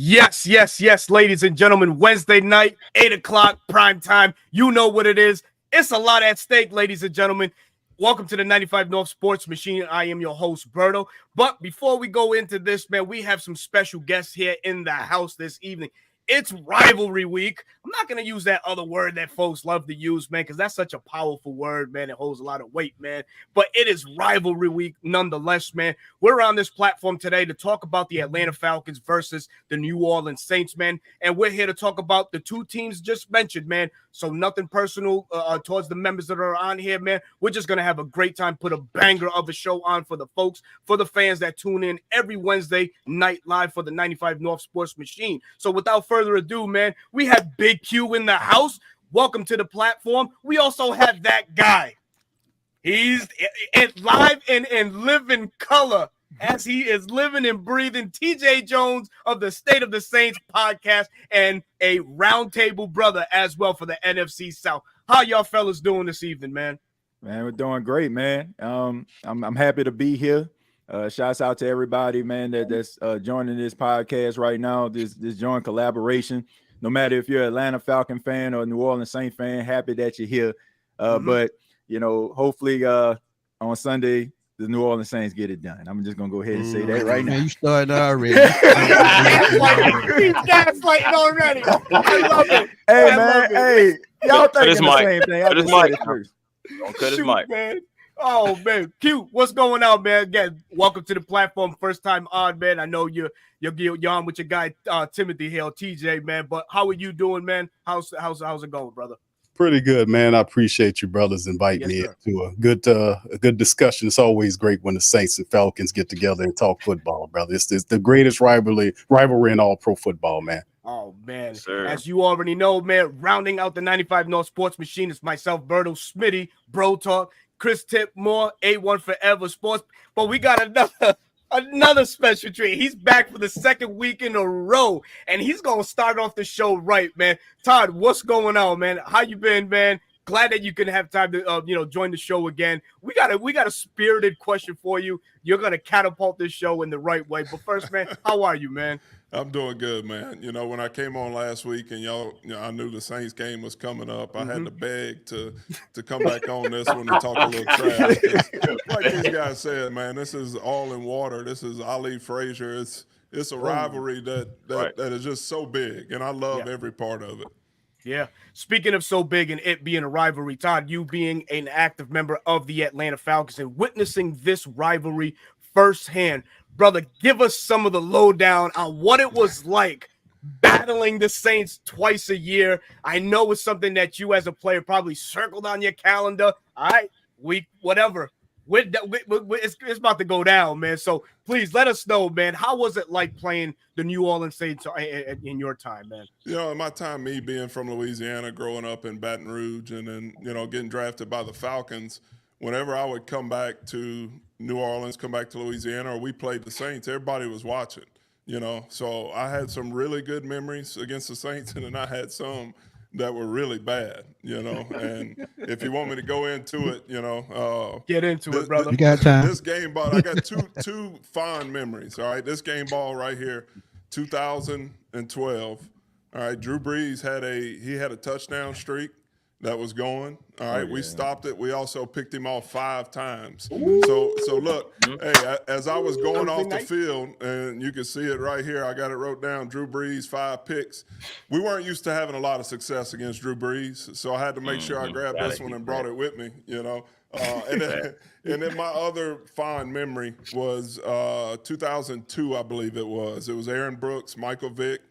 Yes, ladies and gentlemen. Wednesday night, 8 o'clock, prime time. You know what it is. It's a lot at stake, ladies and gentlemen. Welcome to the 95 North Sports Machine. I am your host, Berto. But before we go into this, man, we have some special guests here in the house this evening. It's rivalry week. I'm not going to use that other word that folks love to use, man, because that's such a powerful word, man. It holds a lot of weight, man. But it is rivalry week nonetheless, man. We're on this platform today to talk about the Atlanta Falcons versus the New Orleans Saints, man. And we're here to talk about the two teams just mentioned, man. So nothing personal towards the members that are on here, man. We're just going to have a great time, put a banger of a show on for the folks, for the fans that tune in every Wednesday night live for the 95 North Sports Machine. So without further ado, man, we have Big Q in the house. Welcome to the platform. We also have that guy. He's live and live in color as he is living and breathing. TJ Jones of the State of the Saints podcast and a roundtable brother as well for the NFC South. How y'all fellas doing this evening, man? Man, we're doing great, man. I'm happy to be here. Shouts out to everybody, man, that's joining this podcast right now. This joint collaboration. No matter if you're an Atlanta Falcon fan or a New Orleans Saints fan, happy that you're here. But you know, hopefully on Sunday the New Orleans Saints get it done. I'm just gonna go ahead and say that right now. You started already. He's gaslighting already. I love it. Hey, man. Hey, y'all thinking the same thing. Cut his mic. Don't cut his mic, man. Oh man, Q, what's going on, man? Again, welcome to the platform. First time on, man. I know you're on with your guy Timothy Hill, TJ, man. But how are you doing, man? How's it going, brother? Pretty good, man. I appreciate you brothers inviting me into a good discussion. It's always great when the Saints and Falcons get together and talk football, brother. It's the greatest rivalry in all pro football, man. Oh, man. Yes, as you already know, man, rounding out the 95 North Sports Machine is myself, Berto, Smitty, Bro Talk, Chris Tipmore, A1 Forever Sports. But we got another special treat. He's back for the second week in a row, and he's going to start off the show right, man. Todd, what's going on, man? How you been, man? Glad that you can have time to, join the show again. We got a spirited question for you. You're going to catapult this show in the right way. But first, man, how are you, man? I'm doing good, man. You know, when I came on last week and I knew the Saints game was coming up, I had to beg to come back on this one to talk a little trash. Like these guys said, man, this is all in water. This is Ali Frazier. It's a rivalry that is just so big, and I love every part of it. Yeah. Speaking of so big and it being a rivalry, Todd, you being an active member of the Atlanta Falcons and witnessing this rivalry firsthand, brother, give us some of the lowdown on what it was like battling the Saints twice a year. I know it's something that you as a player probably circled on your calendar. All right, whatever. It's about to go down, man. So please let us know, man. How was it like playing the New Orleans Saints in your time, man? You know, in my time, me being from Louisiana, growing up in Baton Rouge, and then, getting drafted by the Falcons, whenever I would come back to New Orleans, come back to Louisiana, or we played the Saints, everybody was watching, So I had some really good memories against the Saints, and then I had some that were really bad, And if you want me to go into it, get into it, brother. You got time. This game ball, I got two fond memories. All right, this game ball right here, 2012. All right, Drew Brees had a touchdown streak that was going. All right, we stopped it. We also picked him off 5 times. So look, hey, as I was going off the field, and you can see it right here, I got it wrote down, Drew Brees, 5 picks. We weren't used to having a lot of success against Drew Brees, so I had to make sure I grabbed this one and brought it with me, And then my other fond memory was 2002, I believe it was. It was Aaron Brooks, Michael Vick.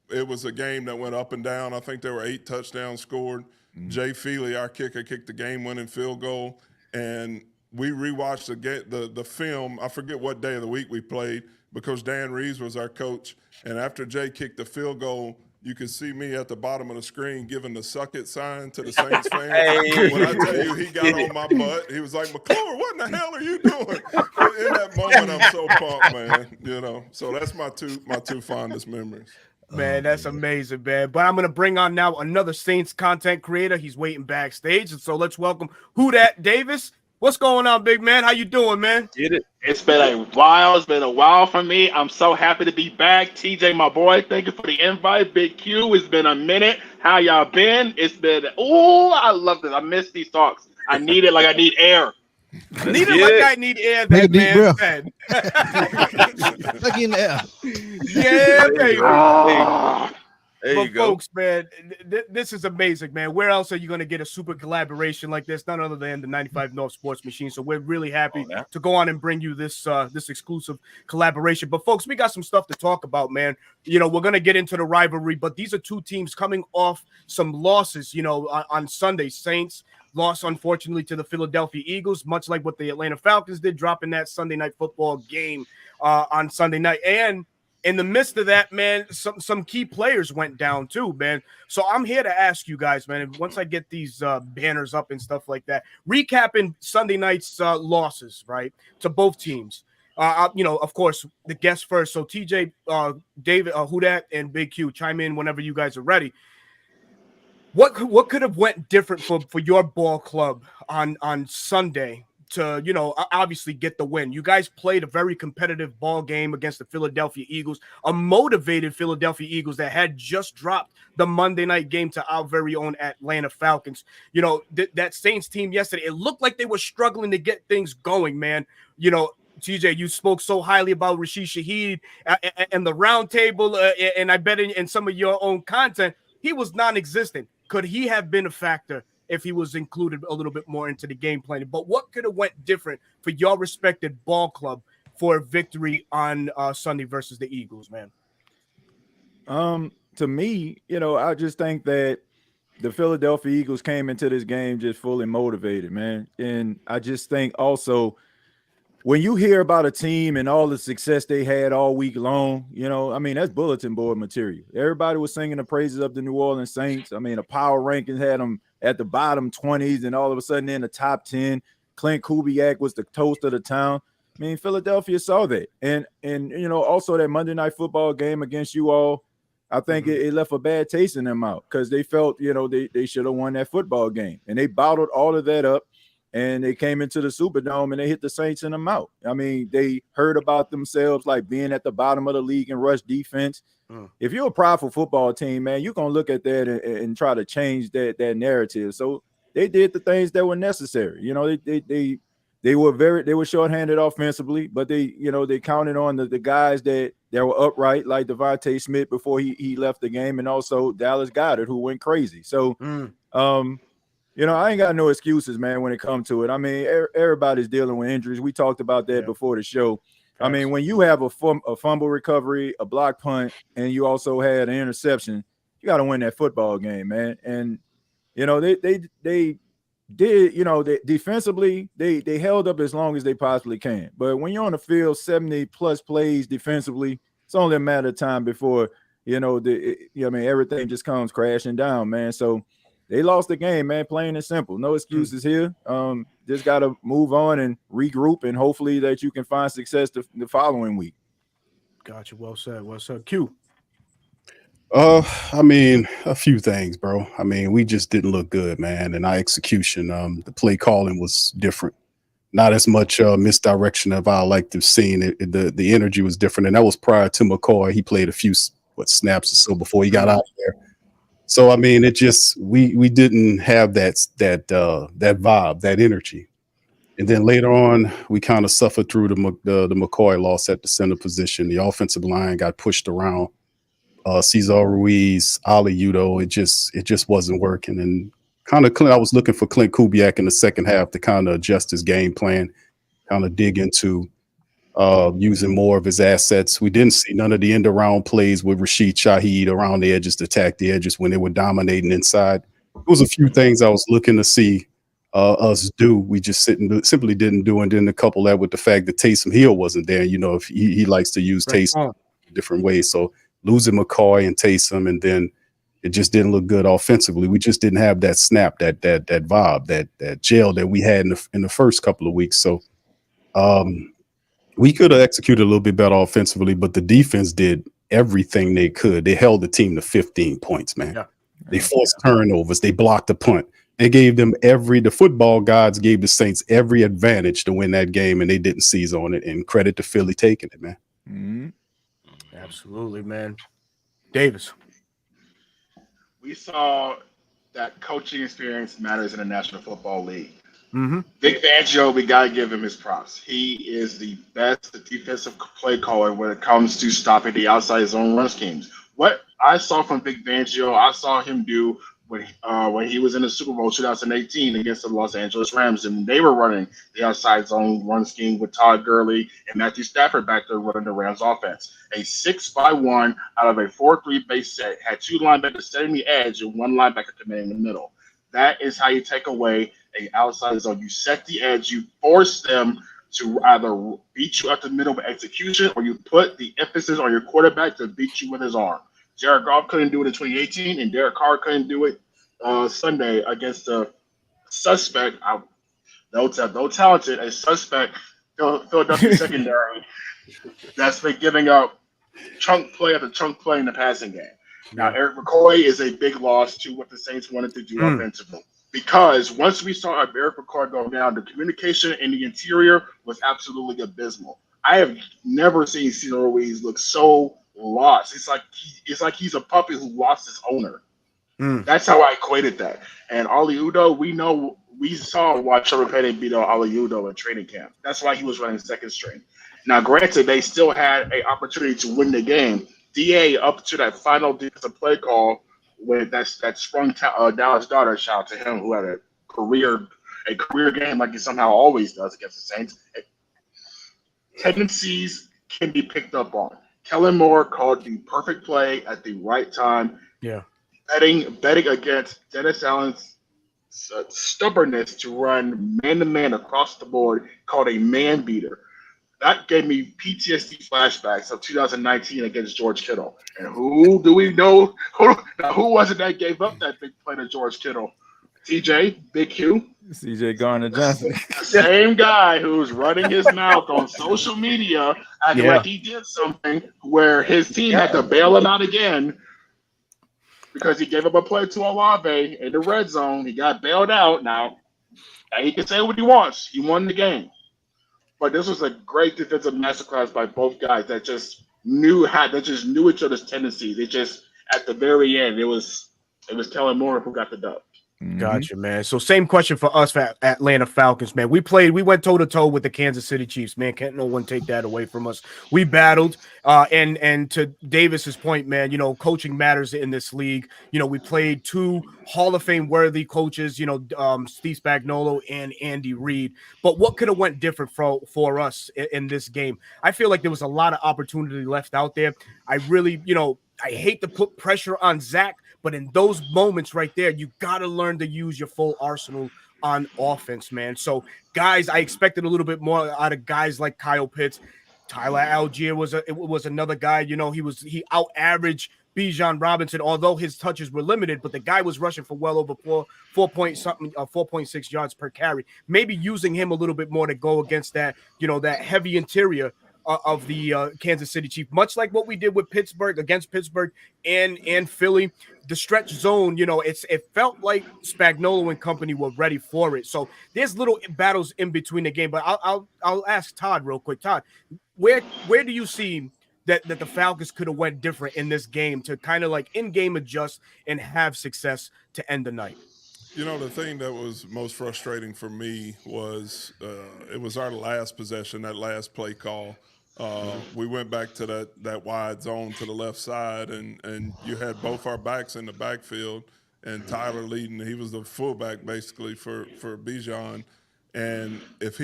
It was a game that went up and down. I think there were 8 touchdowns scored. Jay Feely, our kicker, kicked the game-winning field goal. And we rewatched the film. I forget what day of the week we played because Dan Reeves was our coach. And after Jay kicked the field goal, you could see me at the bottom of the screen giving the suck it sign to the Saints fans. Hey. When I tell you he got on my butt, he was like, McClure, what in the hell are you doing? In that moment, I'm so pumped, man. So that's my two fondest memories. Man, that's amazing, man. But I'm going to bring on now another Saints content creator. He's waiting backstage. And so let's welcome Who Dat Davis. What's going on, big man? How you doing, man? Get it. It's been a while. It's been a while for me. I'm so happy to be back. TJ, my boy, thank you for the invite. Big Q, it's been a minute. How y'all been? It's been, I love this. I miss these talks. I need it like I need air. Need it like I need air, that man said. Like in the air. Yeah, baby. There you go. Folks, man, this is amazing, man. Where else are you going to get a super collaboration like this? None other than the 95 North Sports Machine. So we're really happy to go on and bring you this this exclusive collaboration. But folks, we got some stuff to talk about, man. You know, we're going to get into the rivalry, but these are two teams coming off some losses, you know, on Sunday. Saints lost, unfortunately, to the Philadelphia Eagles, much like what the Atlanta Falcons did, dropping that Sunday night football game on Sunday night. And in the midst of that, man, some key players went down too, man. So I'm here to ask you guys, man, once I get these banners up and stuff like that, recapping Sunday night's losses, right, to both teams. You know, of course, the guests first. So TJ, David, Hudat, and Big Q, chime in whenever you guys are ready. What could have went different for your ball club on Sunday to, you know, obviously get the win? You guys played a very competitive ball game against the Philadelphia Eagles, a motivated Philadelphia Eagles that had just dropped the Monday night game to our very own Atlanta Falcons. You know, that Saints team yesterday, it looked like they were struggling to get things going, man. You know, TJ, you spoke so highly about Rashid Shaheed and the round table, and I bet in some of your own content, he was non-existent. Could he have been a factor if he was included a little bit more into the game planning? But what could have went different for your respected ball club for a victory on Sunday versus the Eagles, man? To me, you know, I just think that the Philadelphia Eagles came into this game just fully motivated, man. And I just think also when you hear about a team and all the success they had all week long, you know, I mean, that's bulletin board material. Everybody was singing the praises of the New Orleans Saints. I mean, the power rankings had them at the bottom 20s, and all of a sudden in the top 10. Clint Kubiak was the toast of the town. I mean, Philadelphia saw that. And you know, also that Monday Night Football game against you all, I think it left a bad taste in their mouth because they felt, you know, they should have won that football game. And they bottled all of that up. And they came into the Superdome and they hit the Saints in the mouth. I mean, they heard about themselves like being at the bottom of the league in rush defense. If you're a prideful football team, man, you're going to look at that and try to change that narrative. So they did the things that were necessary. You know, they were shorthanded offensively, but they counted on the guys that were upright, like Devontae Smith before he left the game, and also Dallas Goedert, who went crazy. So, you know, I ain't got no excuses, man, when it comes to it. I mean, everybody's dealing with injuries. We talked about that before the show. I mean, when you have a fumble recovery, a block punt, and you also had an interception, you got to win that football game, man. And, you know, they did, you know, defensively, they held up as long as they possibly can. But when you're on the field 70-plus plays defensively, it's only a matter of time before, you know, everything just comes crashing down, man. So, they lost the game, man, plain and simple. No excuses here. Just got to move on and regroup, and hopefully that you can find success the following week. Gotcha. Well said. Well said. Q. I mean, a few things, bro. I mean, we just didn't look good, man. And our execution, the play calling was different. Not as much misdirection as I like to have seen. The energy was different. And that was prior to McCoy. He played a few snaps or so before he got out there. So I mean, it just we didn't have that vibe, that energy, and then later on we kind of suffered through the McCoy loss at the center position. The offensive line got pushed around. Cesar Ruiz, Ali Udo, it just wasn't working. And I was looking for Clint Kubiak in the second half to kind of adjust his game plan, kind of dig into using more of his assets. We didn't see none of the end around plays with Rashid Shaheed around the edges to attack the edges when they were dominating inside. There was a few things I was looking to see us do. We just simply didn't do. And then a couple that with the fact that Taysom Hill wasn't there. You know, if he likes to use Taysom different ways. So losing McCoy and Taysom, and then it just didn't look good offensively. We just didn't have that snap, that vibe, that gel that we had in the first couple of weeks. So we could have executed a little bit better offensively, but the defense did everything they could. They held the team to 15 points, man. Yeah. They forced turnovers. They blocked the punt. It gave them the football gods gave the Saints every advantage to win that game, and they didn't seize on it. And credit to Philly taking it, man. Mm-hmm. Absolutely, man. Davis. We saw that coaching experience matters in the National Football League. Mm-hmm. Vic Fangio, we got to give him his props. He is the best defensive play caller when it comes to stopping the outside zone run schemes. What I saw from Vic Fangio, I saw him do when he was in the Super Bowl 2018 against the Los Angeles Rams, and they were running the outside zone run scheme with Todd Gurley and Matthew Stafford back there running the Rams offense. A 6-by-1 out of a 4-3 base set had 2 linebackers setting the edge and 1 linebacker commanding the middle. That is how you take away a outside zone. You set the edge, you force them to either beat you at the middle of execution, or you put the emphasis on your quarterback to beat you with his arm. Jared Goff couldn't do it in 2018, and Derek Carr couldn't do it Sunday against the suspect, no talented, a suspect Philadelphia secondary that's been giving up chunk play after chunk play in the passing game. Now, Eric McCoy is a big loss to what the Saints wanted to do offensively. Because once we saw Eric McCoy go down, the communication in the interior was absolutely abysmal. I have never seen Cesar Ruiz look so lost. It's like he's a puppy who lost his owner. That's how I equated that. And Ali Udo, we saw why Trevor Penning beat out Ali Udo in training camp. That's why he was running second string. Now, granted, they still had an opportunity to win the game. DA up to that final defensive play call with that sprung Dallas Goedert, shout out to him, who had a career game like he somehow always does against the Saints. Tendencies can be picked up on. Kellen Moore called the perfect play at the right time. Yeah. Betting against Dennis Allen's stubbornness to run man-to-man across the board, called a man beater. That gave me PTSD flashbacks of 2019 against George Kittle. And who do we know? Who was it that gave up that big play to George Kittle? TJ, Big Q? CJ Garner-Johnson. The same guy who's running his mouth on social media acting like he did something where his team had to bail him out again because he gave up a play to Olave in the red zone. He got bailed out. Now, he can say what he wants. He won the game. But this was a great defensive masterclass by both guys that just knew each other's tendencies. It just at the very end, it was Kellen Moore who got the dub. Gotcha, man. So same question for us for Atlanta Falcons, man. We went toe-to-toe with the Kansas City Chiefs, man. Can't no one take that away from us. We battled, and to Davis's point, man, coaching matters in this league. We played 2 Hall of Fame worthy coaches, Steve Spagnuolo and Andy Reid. But what could have went different for us in this game? I feel like there was a lot of opportunity left out there. I really, I hate to put pressure on Zach, but in those moments right there, you got to learn to use your full arsenal on offense, man. So, guys, I expected a little bit more out of guys like Kyle Pitts. Tyler Algier was another guy. He out-averaged Bijan Robinson, although his touches were limited, but the guy was rushing for well over 4.6 yards per carry. Maybe using him a little bit more to go against that, that heavy interior of the Kansas City Chiefs, much like what we did with Pittsburgh and Philly. The stretch zone, it felt like Spagnuolo and company were ready for it. So there's little battles in between the game. But I'll ask Todd real quick. Todd, where do you see that the Falcons could have went different in this game to kind of like in-game adjust and have success to end the night? The thing that was most frustrating for me was it was our last possession, that last play call. We went back to that wide zone to the left side, and you had both our backs in the backfield, and Tyler leading. He was the fullback basically for Bijan. And if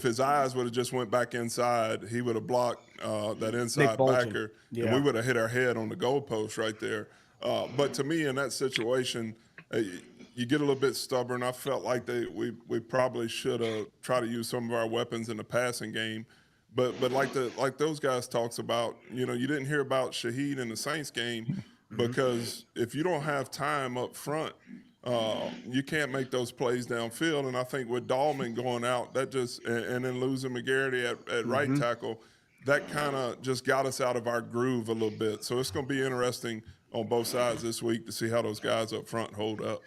his eyes would have just went back inside, he would have blocked that inside backer, and we would have hit our head on the goalpost right there. But to me, in that situation, you get a little bit stubborn. I felt like we probably should have tried to use some of our weapons in the passing game. But like those guys talks about, you didn't hear about Shaheed in the Saints game because if you don't have time up front, you can't make those plays downfield. And I think with Dahlman going out, that just and then losing McGarity at right tackle, that kind of just got us out of our groove a little bit. So it's going to be interesting on both sides this week to see how those guys up front hold up.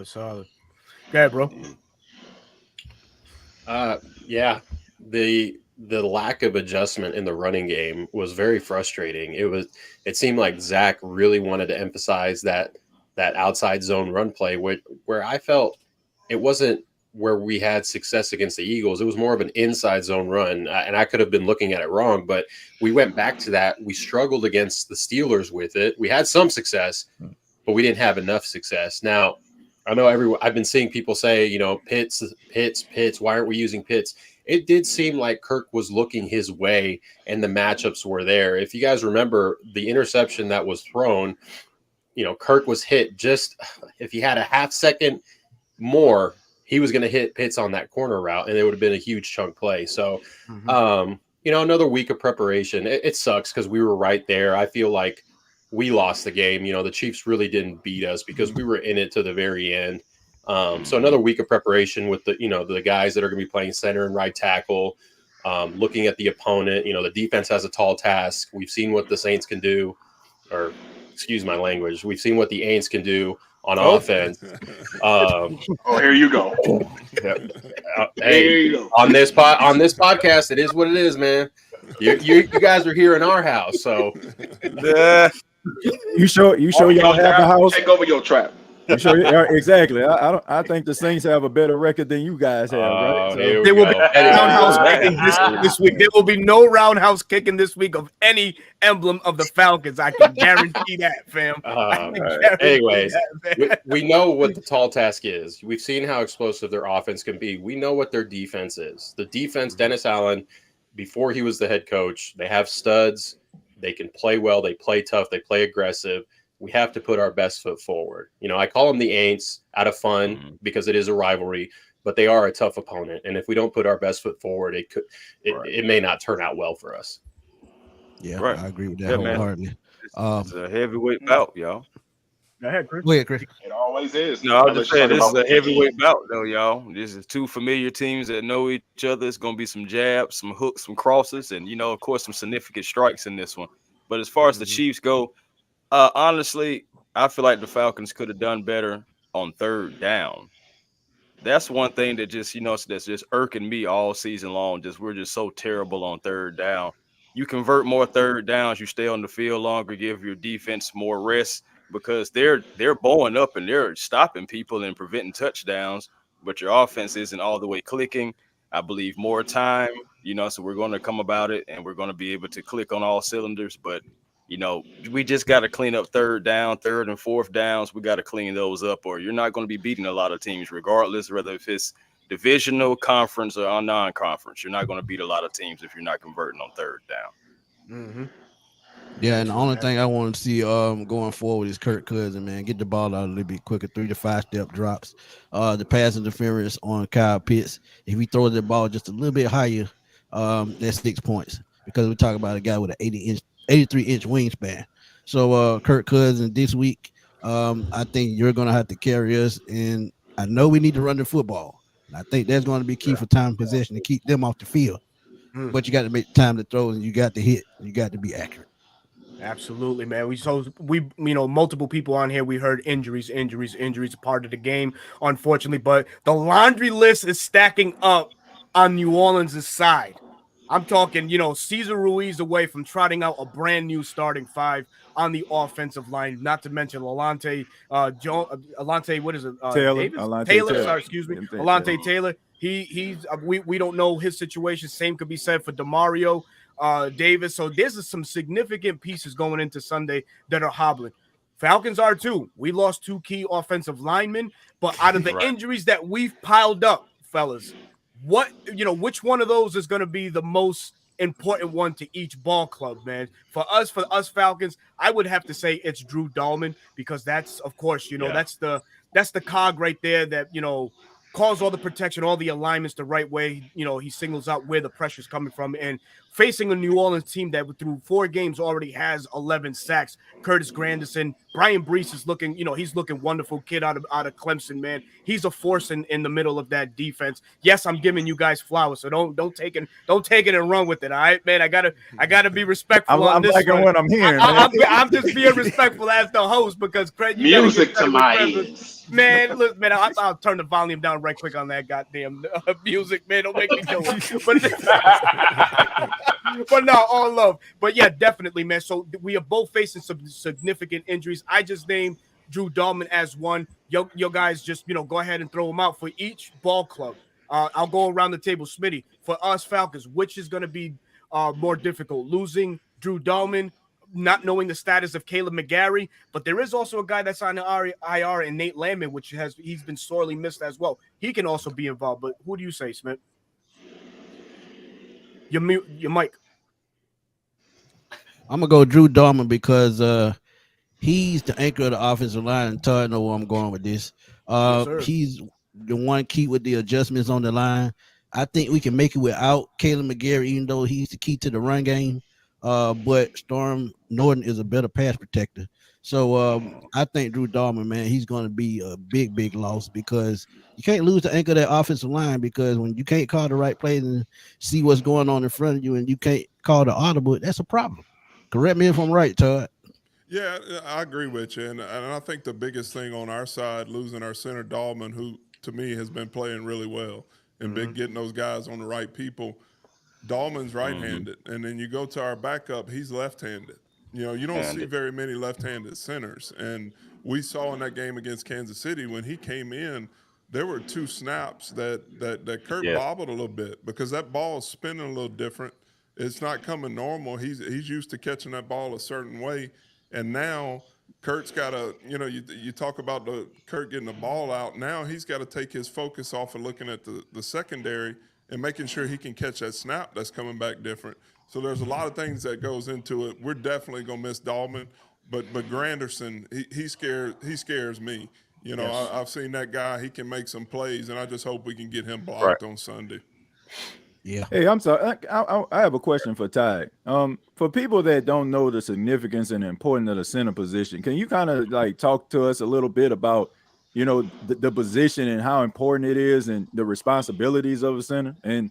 Solid. Go ahead, bro. Yeah, the lack of adjustment in the running game was very frustrating. It seemed like Zach really wanted to emphasize that outside zone run play, where I felt it wasn't where we had success against the Eagles. It was more of an inside zone run, and I could have been looking at it wrong, but we went back to that. We struggled against the Steelers with it. We had some success, but we didn't have enough success. Now, I know I've been seeing people say, Pitts. Why aren't we using Pitts? It did seem like Kirk was looking his way and the matchups were there. If you guys remember the interception that was thrown, Kirk was hit just if he had a half second more, he was going to hit Pitts on that corner route and it would have been a huge chunk play. So, another week of preparation. It sucks because we were right there. I feel like we lost the game. The Chiefs really didn't beat us because we were in it to the very end. So another week of preparation with the guys that are going to be playing center and right tackle, looking at the opponent. The defense has a tall task. We've seen what the Saints can do, or excuse my language. We've seen what the Aints can do on offense. Here you go. Hey, on this podcast, it is what it is, man. You guys are here in our house, so you sure y'all have the house. Take over your trap. You sure? Exactly. I think the Saints have a better record than you guys have, right? So. There will be roundhouse kicking this week. There will be no roundhouse kicking this week of any emblem of the Falcons. I can guarantee that, fam. Anyways, we know what the tall task is. We've seen how explosive their offense can be. We know what their defense is. The defense, Dennis Allen, before he was the head coach, they have studs. They can play well. They play tough. They play aggressive. We have to put our best foot forward. I call them the Aints out of fun because it is a rivalry, but they are a tough opponent. And if we don't put our best foot forward, it may not turn out well for us. Yeah, right. I agree with that wholeheartedly. It's a heavyweight bout, y'all. Go ahead, Chris. It always is. No, I was just saying this is a heavyweight bout, though, y'all. This is two familiar teams that know each other. It's going to be some jabs, some hooks, some crosses, and, of course, some significant strikes in this one. But as far as the Chiefs go, honestly, I feel like the Falcons could have done better on third down. That's one thing that just, that's just irking me all season long. We're just so terrible on third down. You convert more third downs, you stay on the field longer, give your defense more rest because they're bowing up and they're stopping people and preventing touchdowns, but your offense isn't all the way clicking. I believe more time, so we're going to come about it and we're going to be able to click on all cylinders, but we just got to clean up third and fourth downs. We got to clean those up, or you're not going to be beating a lot of teams, regardless, whether if it's divisional, conference, or non-conference. You're not going to beat a lot of teams if you're not converting on third down. Yeah, and the only thing I want to see going forward is Kirk Cousins, man. Get the ball out a little bit quicker, 3 to 5 step drops. The pass interference on Kyle Pitts, if he throws the ball just a little bit higher, that's 6 points. Because we're talking about a guy with an 83-inch wingspan. So Kirk Cousins this week, I think you're going to have to carry us. And I know we need to run the football. And I think that's going to be key for time possession to keep them off the field. But you got to make time to throw and you got to hit. You got to be accurate. Absolutely, man. We multiple people on here. We heard injuries, part of the game, unfortunately. But the laundry list is stacking up on New Orleans' side. I'm talking, Cesar Ruiz away from trotting out a brand new starting 5 on the offensive line. Not to mention Alante Taylor. We don't know his situation. Same could be said for Demario Davis. So there's some significant pieces going into Sunday that are hobbling. Falcons are too. We lost 2 key offensive linemen, but out of the injuries that we've piled up, fellas, which one of those is going to be the most important one to each ball club, man? For us Falcons, I would have to say it's Drew Dahlman because that's, of course, that's the cog right there that, calls all the protection, all the alignments the right way. You know, he signals out where the pressure's coming from. And facing a New Orleans team that through 4 games already has 11 sacks, Curtis Granderson, Brian Brees is looking, you know, he's looking wonderful. Kid out of Clemson, man. He's a force in the middle of that defense. Yes, I'm giving you guys flowers, so don't take it and run with it. All right, man. I gotta be respectful on this liking one. what I'm hearing. I'm just being respectful as the host because music to my ears. Man, look, man, I'll turn the volume down right quick on that goddamn music, man. Don't make me do it. But no, all love. But yeah, definitely, man. So we are both facing some significant injuries. I just named Drew Dahlman as one. Yo guys just, you know, go ahead and throw them out for each ball club. I'll go around the table. Smitty, for us Falcons, which is going to be more difficult? Losing Drew Dahlman, not knowing the status of Caleb McGarry, but there is also a guy that's on the IR and Nate Landman, he's been sorely missed as well. He can also be involved. But who do you say, Smith? Your mic. I'm gonna go Drew Dahlman because he's the anchor of the offensive line, and Todd know where I'm going with this. Yes, he's the one key with the adjustments on the line. I think we can make it without Caleb McGarry, even though he's the key to the run game. But Storm Norton is a better pass protector. So I think Drew Dahlman, man, he's going to be a big loss because you can't lose the anchor of that offensive line, because when you can't call the right plays and see what's going on in front of you and you can't call the audible, that's a problem. Correct me if I'm right, Todd. Yeah, I agree with you. And I think the biggest thing on our side, losing our center Dahlman, who to me has been playing really well and been getting those guys on the right people. Dahlman's right-handed, and then you go to our backup, he's left-handed. You know, you don't see very many left-handed centers. And we saw in that game against Kansas City when he came in, there were 2 snaps that Kurt bobbled a little bit because that ball is spinning a little different. It's not coming normal. He's used to catching that ball a certain way, and now Kurt's got to, you know, you talk about Kurt getting the ball out. Now he's got to take his focus off of looking at the secondary and making sure he can catch that snap that's coming back different. So there's a lot of things that goes into it. We're definitely gonna miss Dahlman, but Granderson, he scares me. You know, yes. I've seen that guy. He can make some plays, and I just hope we can get him blocked on Sunday. Yeah. Hey, I'm sorry. I have a question for Ty. For people that don't know the significance and importance of the center position, can you kind of like talk to us a little bit about, you know, the position and how important it is and the responsibilities of a center, and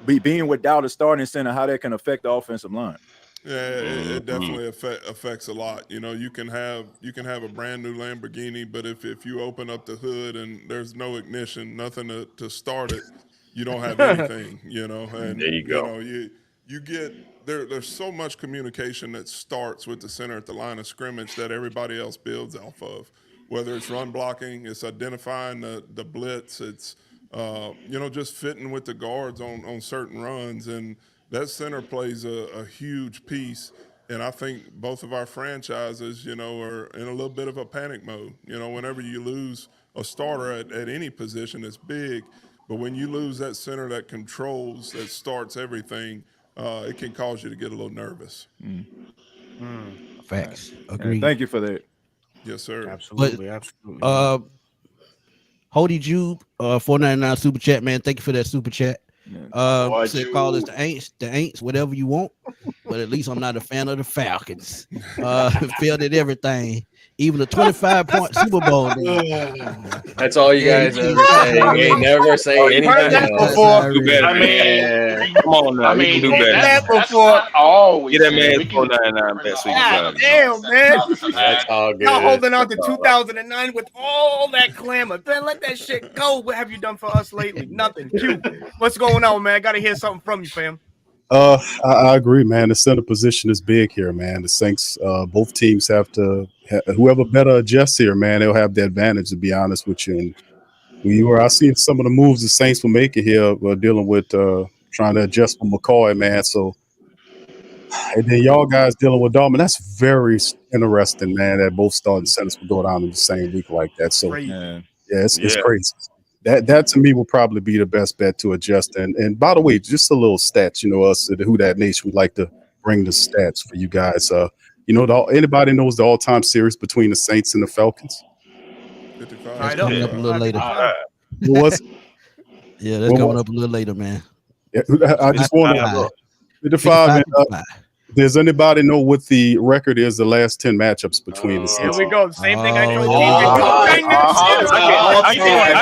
being without a starting center, how that can affect the offensive line? Yeah, it definitely affects a lot. You know, you can have a brand new Lamborghini, but if you open up the hood and there's no ignition, nothing to start it, you don't have anything. You know, and there you go. You know, you get there's so much communication that starts with the center at the line of scrimmage that everybody else builds off of. Whether it's run blocking, it's identifying the blitz, it's you know, just fitting with the guards on certain runs, and that center plays a huge piece. And I think both of our franchises, you know, are in a little bit of a panic mode. You know, whenever you lose a starter at any position, it's big. But when you lose that center that controls, that starts everything, it can cause you to get a little nervous. Facts. Agreed. Thank you for that. Yes, sir. Absolutely. Hody Jube, $4.99 super chat, man. Thank you for that super chat. Said call us the Aints, whatever you want, but at least I'm not a fan of the Falcons. Failed at everything, even the 25-point Super Bowl. That's all you guys ever say. You ain't never say anything else. Do better, I mean, man. Come on now, you can do better. That's not always. Get that man $4.99 best week. God damn, man. That's all good. Y'all holding on to 2009 with all that clamor. Man, let that shit go. What have you done for us lately? Nothing. Q, what's going on, man? I got to hear something from you, fam. I agree, man. The center position is big here, man. The Saints, both teams have to, whoever better adjusts here, man, they'll have the advantage, to be honest with you. And I seen some of the moves the Saints were making here, dealing with trying to adjust for McCoy, man. So, and then y'all guys dealing with Dahlman. That's very interesting, man, that both starting centers will go down in the same week like that. So, it's crazy. That to me will probably be the best bet to adjust. And by the way, just a little stats, you know, us at Who Dat Nation, we like to bring the stats for you guys. You know, anybody knows the all-time series between the Saints and the Falcons? 55. Right Coming up a little later. What's Yeah, that's coming up a little later, man. I just want to 55. Does anybody know what the record is? The last 10 matchups between the Here Saints. we go. Same thing I told I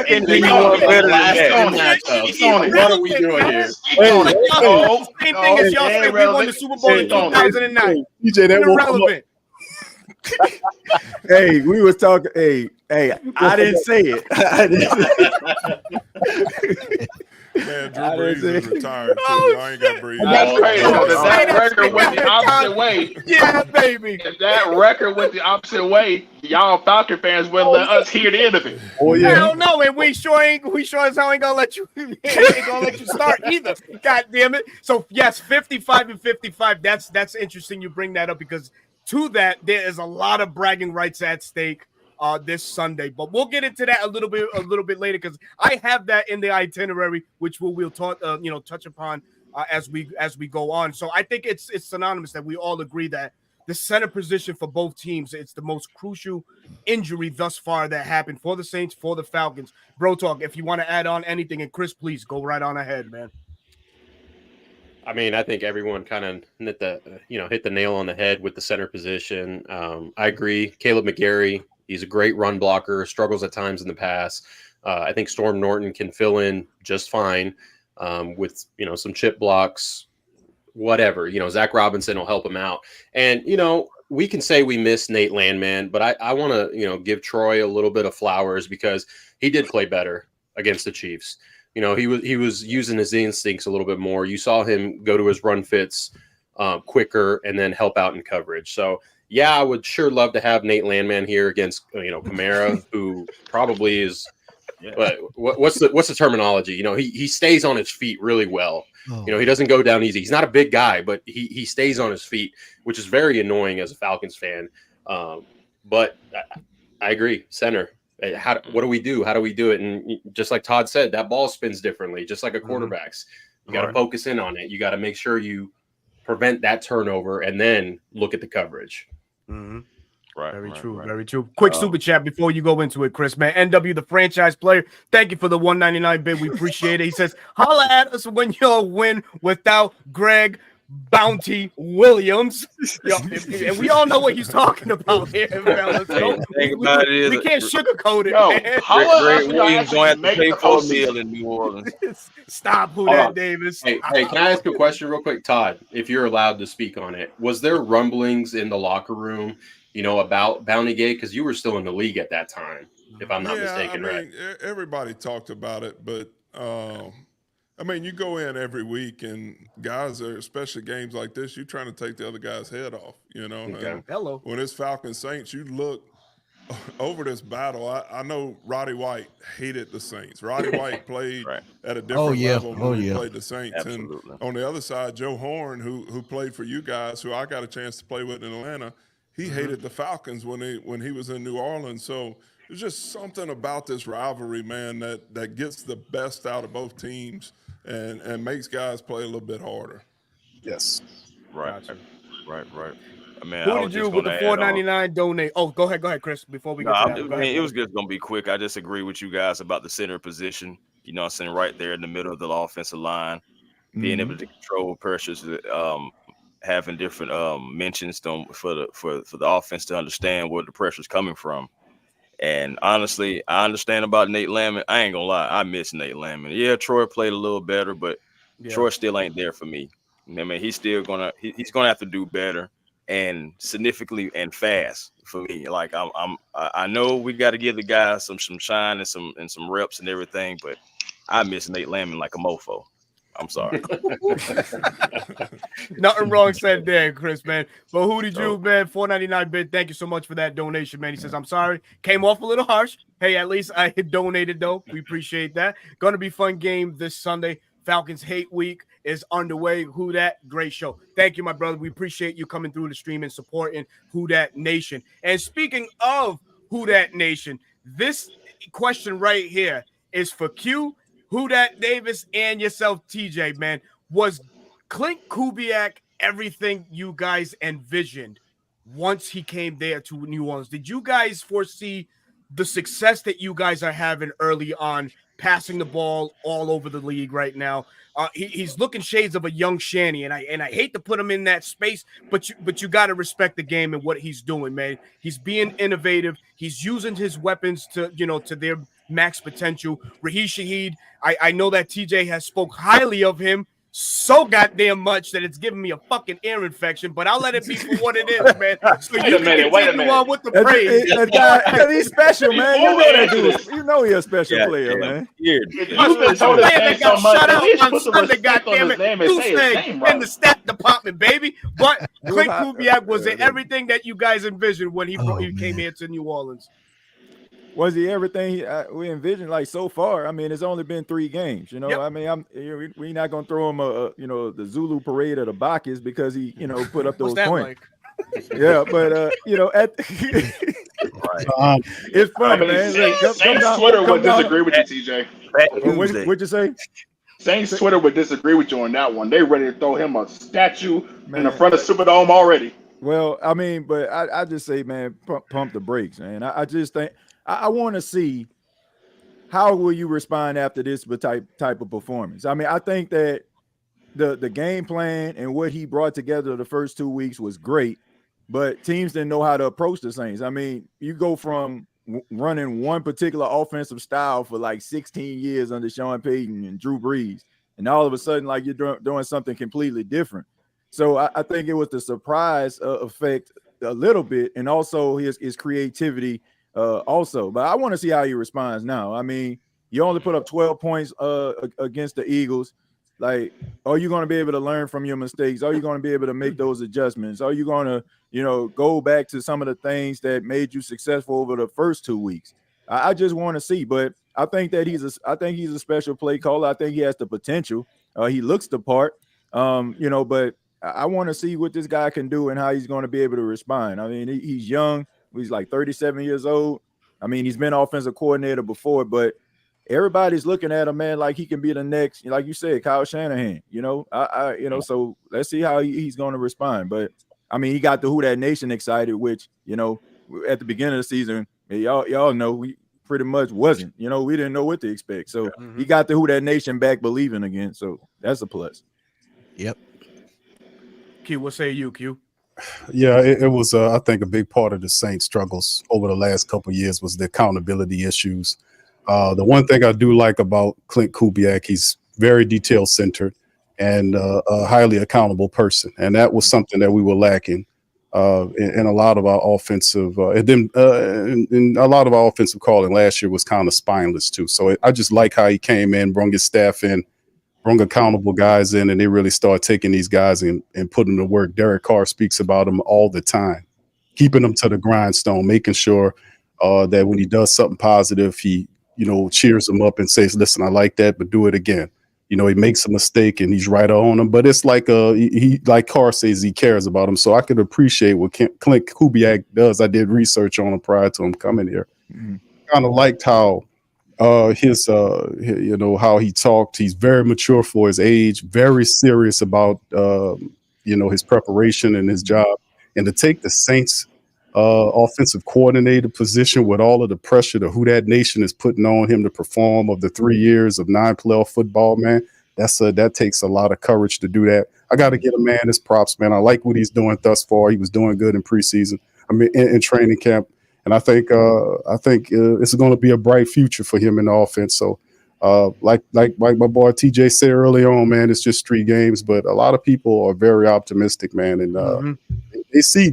can do you one better than that. What are we doing here? Same thing as y'all said we won the Super Bowl in 2009. TJ, that Irrelevant. Hey, we was talking. Hey, I didn't say it. Man, Drew Brees is retired too. I ain't got Brees. That's crazy. If that record went the opposite way, yeah, baby. If that record went the opposite way, y'all Falcon fans wouldn't let us hear the end of it. Oh yeah. I don't know, and we sure as hell ain't gonna let you start either. God damn it. So yes, 55 and 55. That's interesting you bring that up, because to that there is a lot of bragging rights at stake this Sunday, but we'll get into that a little bit later, because I have that in the itinerary, which we'll talk touch upon as we go on. So I think it's synonymous that we all agree that the center position for both teams, it's the most crucial injury thus far that happened for the Saints, for the Falcons. Bro Talk, if you want to add on anything, and Chris, please go right on ahead, man. I mean, I think everyone kind of hit the nail on the head with the center position. I agree. Caleb McGarry, he's a great run blocker, struggles at times in the pass. I think Storm Norton can fill in just fine with, some chip blocks, whatever. Zach Robinson will help him out. And, we can say we miss Nate Landman, but I want to, give Troy a little bit of flowers, because he did play better against the Chiefs. He was using his instincts a little bit more. You saw him go to his run fits quicker and then help out in coverage. So, yeah, I would sure love to have Nate Landman here against, Kamara, who probably is. But what's the terminology? He stays on his feet really well. He doesn't go down easy. He's not a big guy, but he stays on his feet, which is very annoying as a Falcons fan. But I agree, center. What do we do? How do we do it? And just like Todd said, that ball spins differently, just like a quarterback's. You got to focus in on it. You got to make sure you prevent that turnover and then look at the coverage. Mm-hmm. Right. Very true. Very true. Quick super chat before you go into it, Chris, man. NW, the franchise player. Thank you for the 199 bid. We appreciate it. He says, holla at us when you'll win without Greg Bounty Williams. And we all know what he's talking about here, fellas. We can't sugarcoat it, man. Greg Williams going to have to pay for a meal in New Orleans. Stop, who that, Davis. Hey, can I ask a question real quick, Todd, if you're allowed to speak on it? Was there rumblings in the locker room, about Bounty Gate? Because you were still in the league at that time, if I'm not mistaken, right? Everybody talked about it, but you go in every week, and guys are, especially games like this, you're trying to take the other guy's head off, Okay. Hello. When it's Falcons Saints, you look over this battle. I know Roddy White hated the Saints. Roddy White played at a different level when he played the Saints. Absolutely. And on the other side, Joe Horn, who played for you guys, who I got a chance to play with in Atlanta, he hated the Falcons when he was in New Orleans. So there's just something about this rivalry, man, that gets the best out of both teams and makes guys play a little bit harder. Yes. Right. Gotcha. Right. Who did you with the $4.99 donate? Oh, go ahead, Chris. Before we get to that, it was just gonna be quick. I just agree with you guys about the center position. I'm saying, right there in the middle of the offensive line, being able to control pressures, having different mentions for the offense to understand where the pressure's coming from. And honestly, I understand about Nate Landman. I ain't gonna lie, I miss Nate Landman. Yeah, Troy played a little better, but Troy still ain't there for me. He's still he's gonna have to do better and significantly and fast for me. Like I know we got to give the guys some shine and some reps and everything, but I miss Nate Landman like a mofo. I'm sorry. Nothing wrong said there, Chris, man. But who did you, man? $4.99 bid. Thank you so much for that donation, man. He says, I'm sorry. Came off a little harsh. Hey, at least I donated, though. We appreciate that. Going to be fun game this Sunday. Falcons Hate Week is underway. Who that? Great show. Thank you, my brother. We appreciate you coming through the stream and supporting Who Dat Nation. And speaking of Who Dat Nation, this question right here is for Q, Who Dat Davis, and yourself, TJ, man. Was Clint Kubiak everything you guys envisioned once he came there to New Orleans? Did you guys foresee the success that you guys are having early on passing the ball all over the league right now. He's looking shades of a young Shanny, and I hate to put him in that space, but you got to respect the game and what he's doing, man. He's being innovative. He's using his weapons to their max potential. Raheem Shaheed, I know that TJ has spoke highly of him so goddamn much that it's giving me a fucking ear infection, but I'll let it be for what it is, man. So Wait a minute. on with the praise. That guy, he's special, man. You Before know we that answer dude. this- You know he's a special player, man. You've been told his name so much. Shut At up least on put some Sunday, respect on his name and You say his sang name in right. the stat department, baby. But Clint hot. Kubiak was everything that you guys envisioned when he came man. here to New Orleans. Was he everything we envisioned? Like so far, I mean, it's only been 3 games. Yep. I mean, we're not gonna throw him the Zulu parade of the Bacchus because he put up those What's that points. like? Yeah, but it's I funny, mean, man. Saints Twitter would disagree with you, TJ. What'd you say? Saints Twitter would disagree with you on that one. They ready to throw him a statue in the Man. front of Superdome already. Well, I mean, but I just say, man, pump the brakes, man. I just think I want to see how will you respond after this type of performance. I mean, I think that the game plan and what he brought together the first 2 weeks was great, but teams didn't know how to approach the Saints. I mean, you go from running one particular offensive style for like 16 years under Sean Payton and Drew Brees, and all of a sudden, like you're doing something completely different. So I think it was the surprise effect a little bit, and also his creativity also. But I want to see how he responds now. I mean, you only put up 12 points against the Eagles. Like, are you going to be able to learn from your mistakes? Are you going to be able to make those adjustments? Are you going to, go back to some of the things that made you successful over the first 2 weeks? I just want to see, but I think that he's a special play caller. I think he has the potential. He looks the part, but I want to see what this guy can do and how he's going to be able to respond. I mean, he's young. He's like 37 years old. I mean, he's been offensive coordinator before, but everybody's looking at him, man, like he can be the next, like you said, Kyle Shanahan. So let's see how he's going to respond. But I mean, he got the Who That Nation excited, which at the beginning of the season, y'all know we pretty much wasn't. We didn't know what to expect. So he got the Who That Nation back believing again. So that's a plus. Yep. Q, what say you, Q? Yeah, it was, I think, a big part of the Saints' struggles over the last couple of years was the accountability issues. The one thing I do like about Clint Kubiak, he's very detail-centered and a highly accountable person. And that was something that we were lacking in a lot of our offensive. And then in a lot of our offensive calling last year was kind of spineless, too. So I just like how he came in, brought his staff in, brought accountable guys in, and they really started taking these guys and putting them to work. Derek Carr speaks about them all the time, keeping them to the grindstone, making sure that when he does something positive, he cheers them up and says, listen, I like that, but do it again. He makes a mistake and he's right on them, but it's like he like Carr says, he cares about him. So I could appreciate what Clint Kubiak does. I did research on him prior to him coming here. Mm-hmm. Kind of liked how his how he talked. He's very mature for his age, very serious about his preparation and his job, and to take the Saints offensive coordinator position with all of the pressure the Who That Nation is putting on him to perform of the 3 years of non-playoff football, man. That takes a lot of courage to do that. I got to give a man his props, man. I like what he's doing thus far. He was doing good in preseason. I mean, in training camp. And I think it's going to be a bright future for him in the offense. So, like my boy TJ said early on, man, it's just 3 games, but a lot of people are very optimistic, man, and they see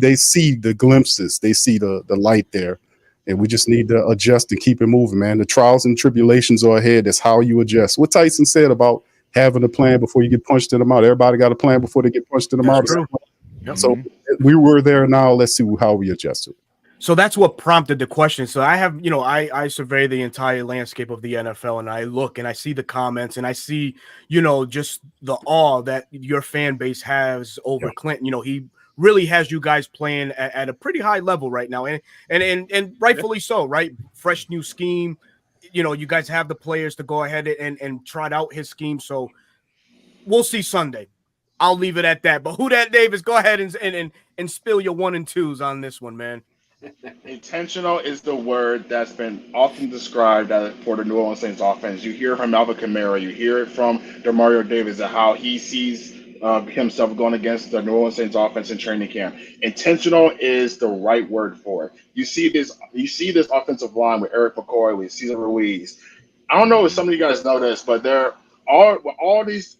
the glimpses, they see the light there, and we just need to adjust and keep it moving, man. The trials and tribulations are ahead. That's how you adjust. What Tyson said about having a plan before you get punched in the mouth. Everybody got a plan before they get punched in the mouth. Yep. So we were there. Now let's see how we adjust it. So that's what prompted the question. So I have, I survey the entire landscape of the NFL, and I look and I see the comments and I see, just the awe that your fan base has over Clinton. He really has you guys playing at a pretty high level right now, and rightfully so, right? Fresh new scheme. You guys have the players to go ahead and trot out his scheme. So we'll see Sunday. I'll leave it at that. But Who Dat Davis, go ahead and spill your 1 and 2s on this one, man. Intentional is the word that's been often described for the New Orleans Saints offense. You hear it from Alvin Kamara, you hear it from Demario Davis, and how he sees himself going against the New Orleans Saints offense in training camp. Intentional is the right word for it. You see this offensive line with Eric McCoy, with Cesar Ruiz. I don't know if some of you guys know this, but all these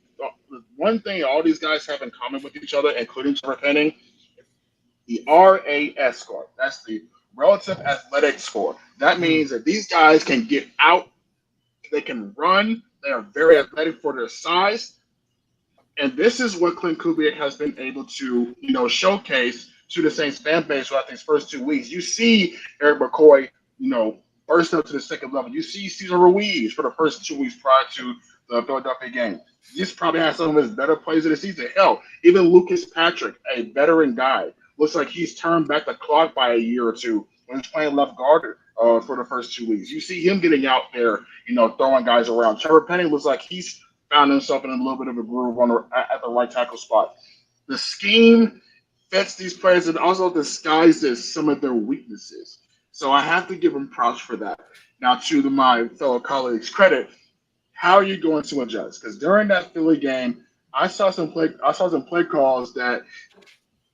one thing all these guys have in common with each other, including Trevor Penning, the RAS score. That's the relative athletic score. That means that these guys can get out, they can run, they are very athletic for their size. And this is what Clint Kubiak has been able to, showcase to the Saints fan base throughout these first 2 weeks. You see Eric McCoy, burst up to the second level. You see Cesar Ruiz for the first 2 weeks prior to the Philadelphia game. This probably has some of his better plays of the season. Hell, even Lucas Patrick, a veteran guy, looks like he's turned back the clock by a year or two when he's playing left guard for the first 2 weeks. You see him getting out there, throwing guys around. Trevor Penning looks like he's found himself in a little bit of a groove at the right tackle spot. The scheme fits these players and also disguises some of their weaknesses. So I have to give him props for that. Now, to my fellow colleagues' credit, how are you going to adjust? Because during that Philly game, I saw some play calls that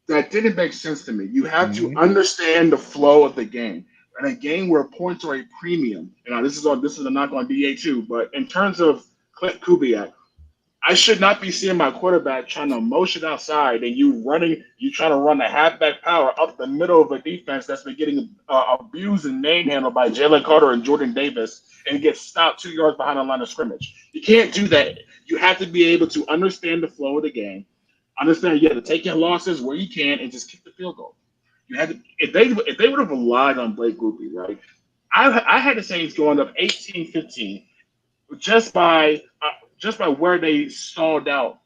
didn't make sense to me. You have to understand the flow of the game. In a game where points are a premium, this is a knock on DA2, but in terms of Clint Kubiak, I should not be seeing my quarterback trying to motion outside and you trying to run a halfback power up the middle of a defense that's been getting abused and manhandled by Jalen Carter and Jordan Davis and get stopped 2 yards behind the line of scrimmage. You can't do that. You have to be able to understand the flow of the game. Understand you have to take your losses where you can and just kick the field goal. You had to if they would have relied on Blake Grupe, right? I had the Saints going up 18-15 just by where they stalled out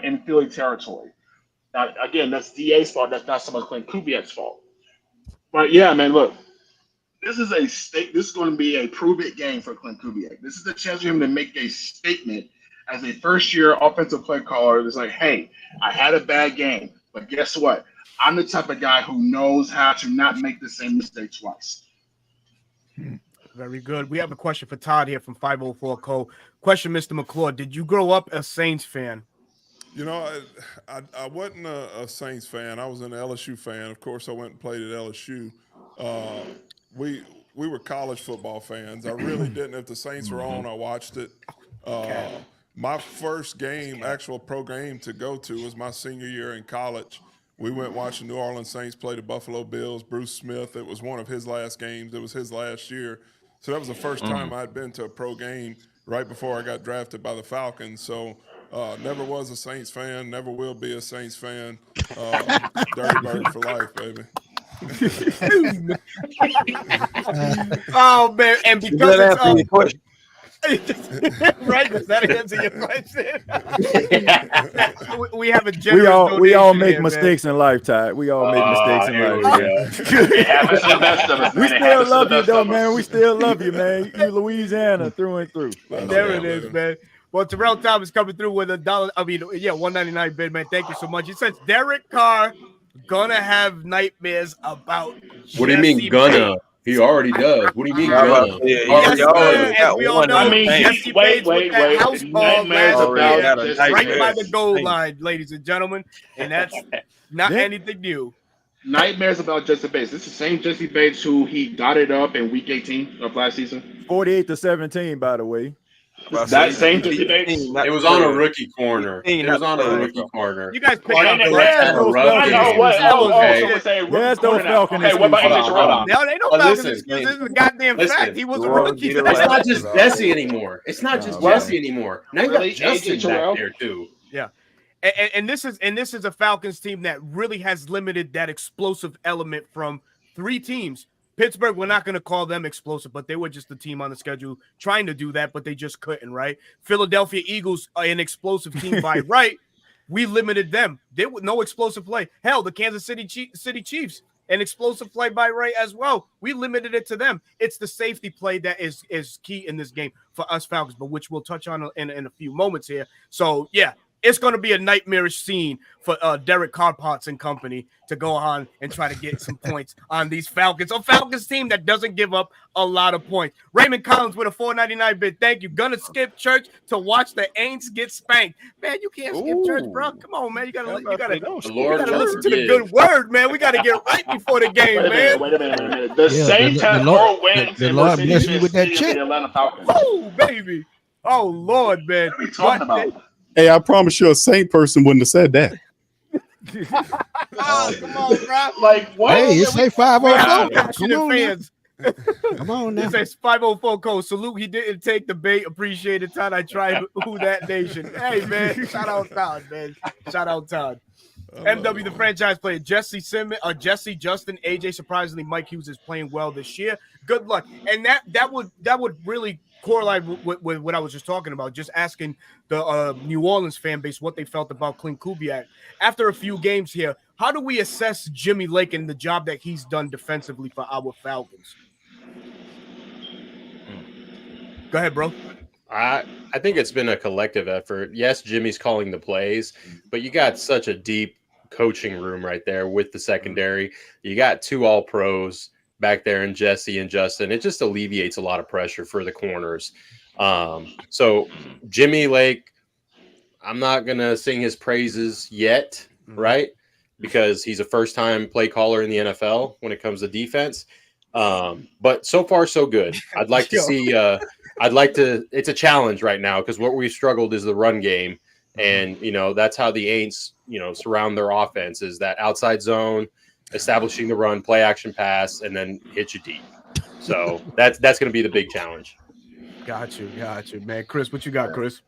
in Philly territory. Now, again, that's DA's fault. That's not so much Clint Kubiak's fault. But yeah, man, look, this is going to be a prove-it game for Clint Kubiak. This is the chance for him to make a statement as a first-year offensive play caller. It's like, hey, I had a bad game, but guess what? I'm the type of guy who knows how to not make the same mistake twice. Very good. We have a question for Todd here from 504 Co. Question, Mr. McClure. Did you grow up a Saints fan? I wasn't a Saints fan. I was an LSU fan. Of course, I went and played at LSU. We were college football fans. I really didn't. If the Saints were on, I watched it. My first game, actual pro game to go to, was my senior year in college. We went watching New Orleans Saints play the Buffalo Bills. Bruce Smith, it was one of his last games. It was his last year. So that was the first time I'd been to a pro game right before I got drafted by the Falcons. So never was a Saints fan, never will be a Saints fan. Dirty Bird for life, baby. Oh, man. And because it's right? Does that answer your question? we have a generous we all make here, mistakes in life, Ty. We all make mistakes in life. It happens to the best of us, man. We still love you, though, man. We still love you, man. You Louisiana through and through. There it is, man. Well, Terrell Thomas coming through with $1.99 bid, man. Thank you so much. He says Derek Carr gonna have nightmares about. What do you mean gonna? He already does. What do you mean gonna? Yes, as we all know, Jesse Bates with that house ball right by the goal line, ladies and gentlemen, and that's not anything new. Nightmares about Jesse Bates. This is the same Jesse Bates who he got it up in Week 18 of last season. 48-17, by the way. That same Jesse Bates. It was on a rookie corner. It was on a rookie corner. You guys pick out the Yes, those Falcons. Okay, what about AJ Terrell? No, they don't Falcons excuses. This is a goddamn fact. He was a rookie. It's not just Jesse anymore. It's not just Jesse anymore. Now you got Justin back there too. Yeah. And this is a Falcons team that really has limited that explosive element from three teams. Pittsburgh, we're not going to call them explosive, but they were just the team on the schedule trying to do that, but they just couldn't, right? Philadelphia Eagles are an explosive team by right. We limited them. There was no explosive play. Hell, the Kansas City Chiefs, an explosive play by right as well. We limited it to them. It's the safety play that is key in this game for us Falcons, but which we'll touch on in a few moments here. So, yeah, it's going to be a nightmarish scene for Derek Carpotts and company to go on and try to get some points on these Falcons. A Falcons team that doesn't give up a lot of points. Raymond Collins with a $4.99 bid. Thank you. Gonna skip church to watch the Aints get spanked. Man, you can't skip church, bro. Come on, man. You gotta listen to the good word, man. We gotta get right before the game, man. Wait a minute. The Saints have more wins the in Lord the bless you with that city check. than the Atlanta Falcons. Oh, baby. Oh, Lord, man. What are we talking about? Hey, I promise you, a Saint person wouldn't have said that. Oh, come on, bro. Like, what? Hey, it's say 504. Passionate Come on, fans. Come on It now. says 504 code. Salute. He didn't take the bait. Appreciate it, Todd. I tried who that nation. Hey, man. Shout out Todd, man. Shout out Todd. MW, the franchise player. Jesse Justin, AJ. Surprisingly, Mike Hughes is playing well this year. Good luck. And that would really correlate with what I was just talking about. Just asking the New Orleans fan base what they felt about Clint Kubiak after a few games here. How do we assess Jimmy Lake and the job that he's done defensively for our Falcons? Go ahead, bro. I think it's been a collective effort. Yes, Jimmy's calling the plays, but you got such a deep coaching room right there with the secondary. You got two all-pros back there in Jesse and Justin. It just alleviates a lot of pressure for the corners. So Jimmy Lake, I'm not going to sing his praises yet, right? Because he's a first-time play caller in the NFL when it comes to defense. But so far, so good. I'd like to see it's a challenge right now because what we've struggled is the run game. And, that's how the Aints, surround their offense is that outside zone, establishing the run, play action pass, and then hit you deep. So that's going to be the big challenge. Got you, man. Chris, what you got, Chris?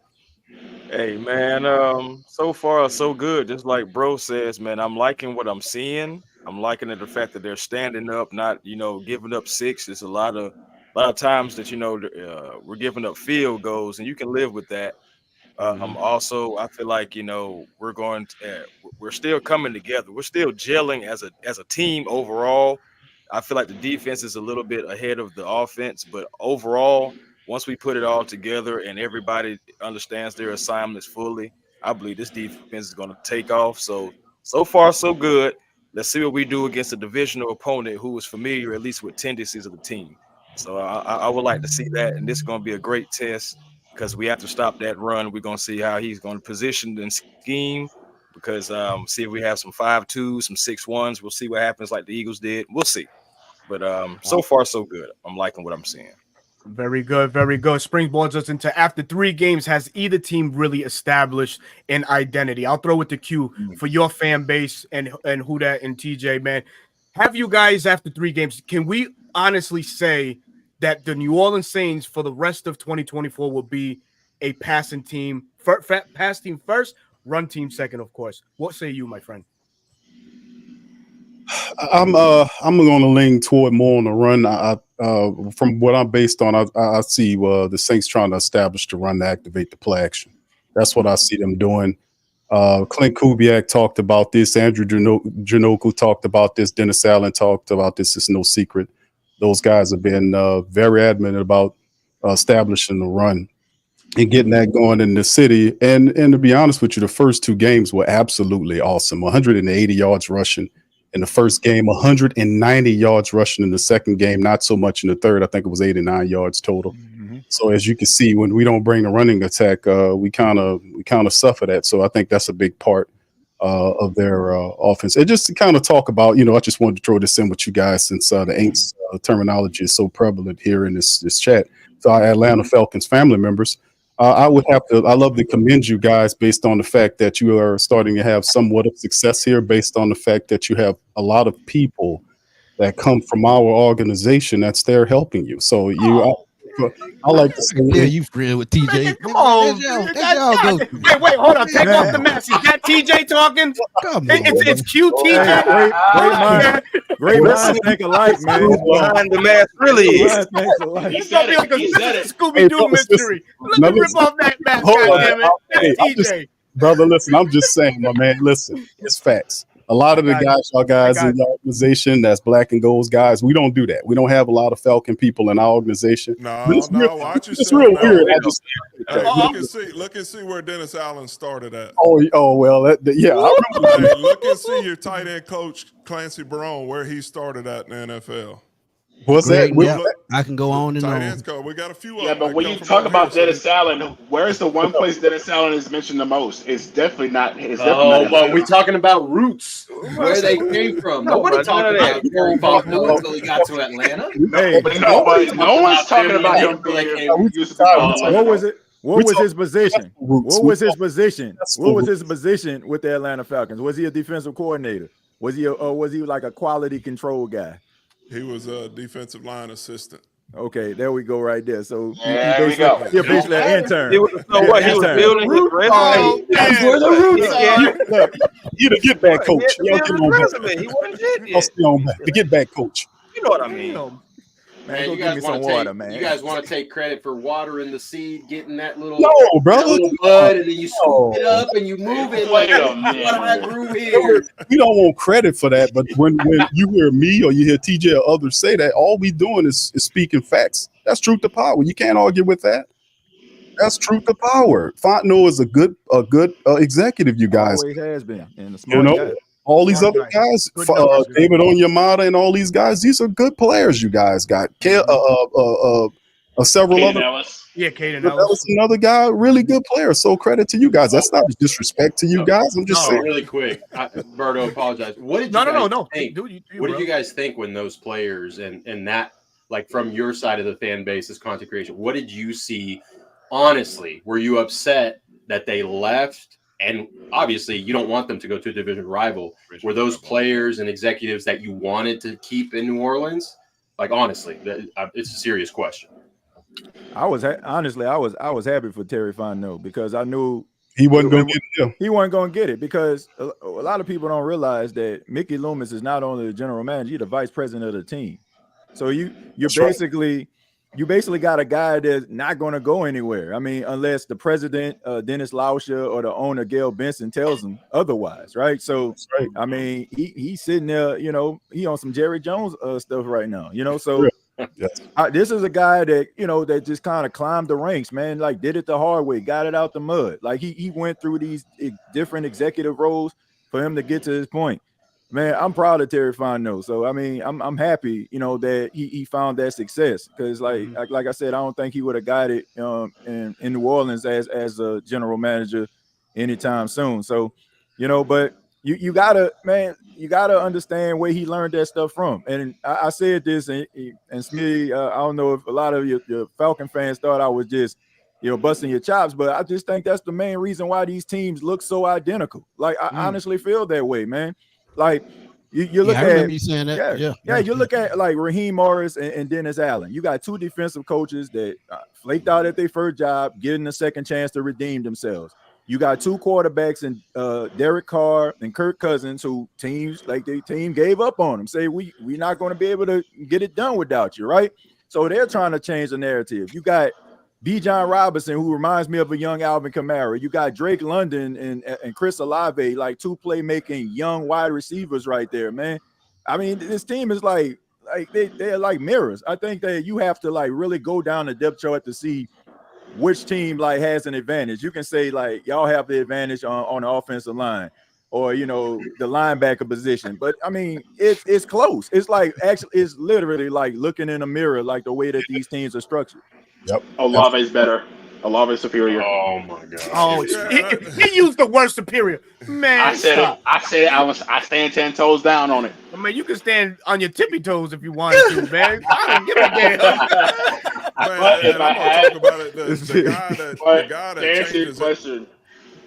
Hey, man, so far so good. Just like bro says, man, I'm liking what I'm seeing. I'm liking the fact that they're standing up, not, giving up six. There's a lot of times that, we're giving up field goals, and you can live with that. Also, I feel like, we're still coming together. We're still gelling as a team overall. I feel like the defense is a little bit ahead of the offense, but overall, once we put it all together and everybody understands their assignments fully, I believe this defense is going to take off. So far, so good. Let's see what we do against a divisional opponent who is familiar, at least with tendencies of the team. So I would like to see that, and this is going to be a great test because we have to stop that run. We're going to see how he's going to position and scheme because see if we have some 5-2s, some 6-1s. We'll see what happens like the Eagles did. We'll see. But so far, so good. I'm liking what I'm seeing. Very good, very good. Springboards us into after 3 games, has either team really established an identity? I'll throw it to Q for your fan base and who that and TJ, man. Have you guys after 3 games, can we honestly say that the New Orleans Saints for the rest of 2024 will be a passing team, pass team first, run team second, of course? What say you, my friend? I'm going to lean toward more on the run. From what I'm based on, I see the Saints trying to establish the run to activate the play action. That's what I see them doing. Clint Kubiak talked about this. Andrew Janoku talked about this. Dennis Allen talked about this. It's no secret. Those guys have been very adamant about establishing the run and getting that going in the city. And to be honest with you, the first 2 games were absolutely awesome. 180 yards rushing in the first game, 190 yards rushing in the second game, not so much in the third. I think it was 89 yards total. So as you can see, when we don't bring the running attack, we kind of suffer that. So I think that's a big part of their offense. And just to kind of talk about, I just wanted to throw this in with you guys since the Aints terminology is so prevalent here in this chat. So our Atlanta Falcons family members, I love to commend you guys based on the fact that you are starting to have somewhat of success here, based on the fact that you have a lot of people that come from our organization that's there helping you. So I like to say, yeah, you friend with TJ. Come on, wait, hold on. Take off the mask. Is that TJ talking? Come on, it's QTJ. Great minds think alike, man. Behind the mask really is. He said it. Scooby-Doo mystery. Let me rip off that mask, goddammit. That's TJ. Brother, listen, I'm just saying, my man, listen, it's facts. A lot of the guys in the organization that's black and gold guys, we don't do that. We don't have a lot of Falcon people in our organization. No, watch it's yourself. real weird. I just, look and see where Dennis Allen started at. Oh well, yeah. Hey, look and see your tight end coach Clancy Barone where he started at in the NFL. What's Great, that? yeah, I can go on and tight on. ends coach. We got a few. Yeah, but when you talk about Dennis Allen, where's the one place Dennis Allen is mentioned the most? It's definitely not. But we're talking about roots, where they came from. Nobody talked about Terry Fontenot until he got to Atlanta. Hey, but no one's talking about him. What was it? What was his position? What was his position? What was his position with the Atlanta Falcons? Was he a defensive coordinator? Was he like a quality control guy? He was a defensive line assistant. Okay, there we go, right there. So there we go. You're basically an intern. He was building his resume. That's where the roots are. You the get back coach. He wasn't shit yet. The get back coach. You know what I mean? Man, you give me some water, man. You guys want to take credit for watering the seed, getting that little, little bud, and then you scoop it up and you move it like what I grew here. We don't want credit for that, but when you hear me or you hear TJ or others say that, all we doing is speaking facts. That's truth to power. You can't argue with that. That's truth to power. Fontenot is a good executive. You guys always has been, and a smart guy. All these other guys, David Onyemata and all these guys, these are good players. You guys got several Caden other. Ellis. Yeah, Caden Ellis. Another guy, really good player. So credit to you guys. That's not a disrespect to you guys. I'm just saying. Really quick, Berto, apologize. What did you think? What did you guys think when those players and that, like from your side of the fan base, this content creation? What did you see? Honestly, were you upset that they left? And obviously, you don't want them to go to a division rival. Were those players and executives that you wanted to keep in New Orleans? Like, honestly, it's a serious question. I was happy for Terry Fontenot because I knew he wasn't going to get it. He wasn't going to get it because a lot of people don't realize that Mickey Loomis is not only the general manager, he's the vice president of the team. So you basically got a guy that's not going to go anywhere. I mean, unless the president, Dennis Lauscher, or the owner, Gail Benson, tells him otherwise, right? So, I mean, he's sitting there, he on some Jerry Jones stuff right now, So this is a guy that, that just kind of climbed the ranks, man, like did it the hard way, got it out the mud. Like he went through these different executive roles for him to get to this point. Man, I'm proud of Terry Fontenot. So I mean, I'm happy, that he found that success because, like I said, I don't think he would have got it in New Orleans as a general manager anytime soon. So, but you gotta understand where he learned that stuff from. And I said this, and Smitty, I don't know if a lot of your Falcon fans thought I was just busting your chops, but I just think that's the main reason why these teams look so identical. Like I honestly feel that way, man. Like you look I remember you saying that. Yeah. You look at like Raheem Morris and Dennis Allen. You got two defensive coaches that flaked out at their first job, getting a second chance to redeem themselves. You got two quarterbacks in Derek Carr and Kirk Cousins, who their team gave up on them. Say we're not going to be able to get it done without you, right? So they're trying to change the narrative. You got Bijan Robinson, who reminds me of a young Alvin Kamara. You got Drake London and Chris Olave, like two playmaking young wide receivers right there, man. I mean, this team is like they're like mirrors. I think that you have to like really go down the depth chart to see which team like has an advantage. You can say like y'all have the advantage on the offensive line or the linebacker position, but I mean it's close. It's like actually it's literally like looking in a mirror, like the way that these teams are structured. Yep. Olave's better. Olave's superior. Oh my god. Oh, he used the word superior. Man, I said it. I stand 10 toes down on it. I mean, you can stand on your tippy toes if you wanted to, man. I don't give a damn. I'm gonna talk about it. The guy that answer your changes question.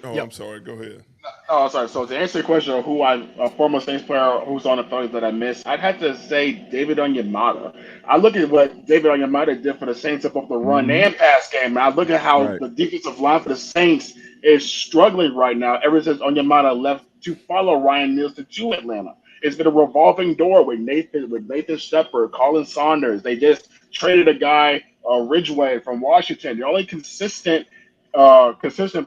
Yep. I'm sorry. Go ahead. Oh, sorry. So to answer your question of who a former Saints player who's on the Falcons that I missed, I'd have to say David Onyemata. I look at what David Onyemata did for the Saints in both the run and pass game, and I look at how the defensive line for the Saints is struggling right now ever since Onyemata left to follow Ryan Nielsen to Atlanta. It's been a revolving door with Nathan Shepard, Colin Saunders. They just traded a guy, Ridgeway from Washington. The only consistent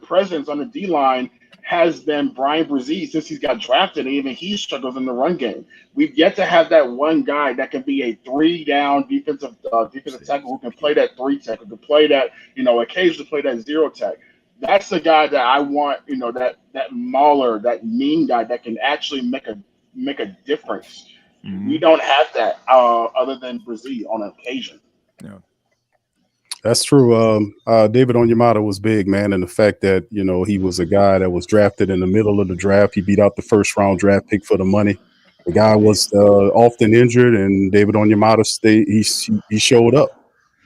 presence on the D line has been Brian Brzee since he's got drafted, and even he struggles in the run game. We've yet to have that one guy that can be a 3-down defensive tackle who can play that 3 tech, who can play that, occasionally play that 0 tech. That's the guy that I want, that mauler, that mean guy that can actually make a difference. We don't have that other than Brzee on occasion. Yeah. That's true. David Onyemata was big, man, and the fact that he was a guy that was drafted in the middle of the draft. He beat out the first round draft pick for the money. The guy was often injured, and David Onyemata stayed. He showed up.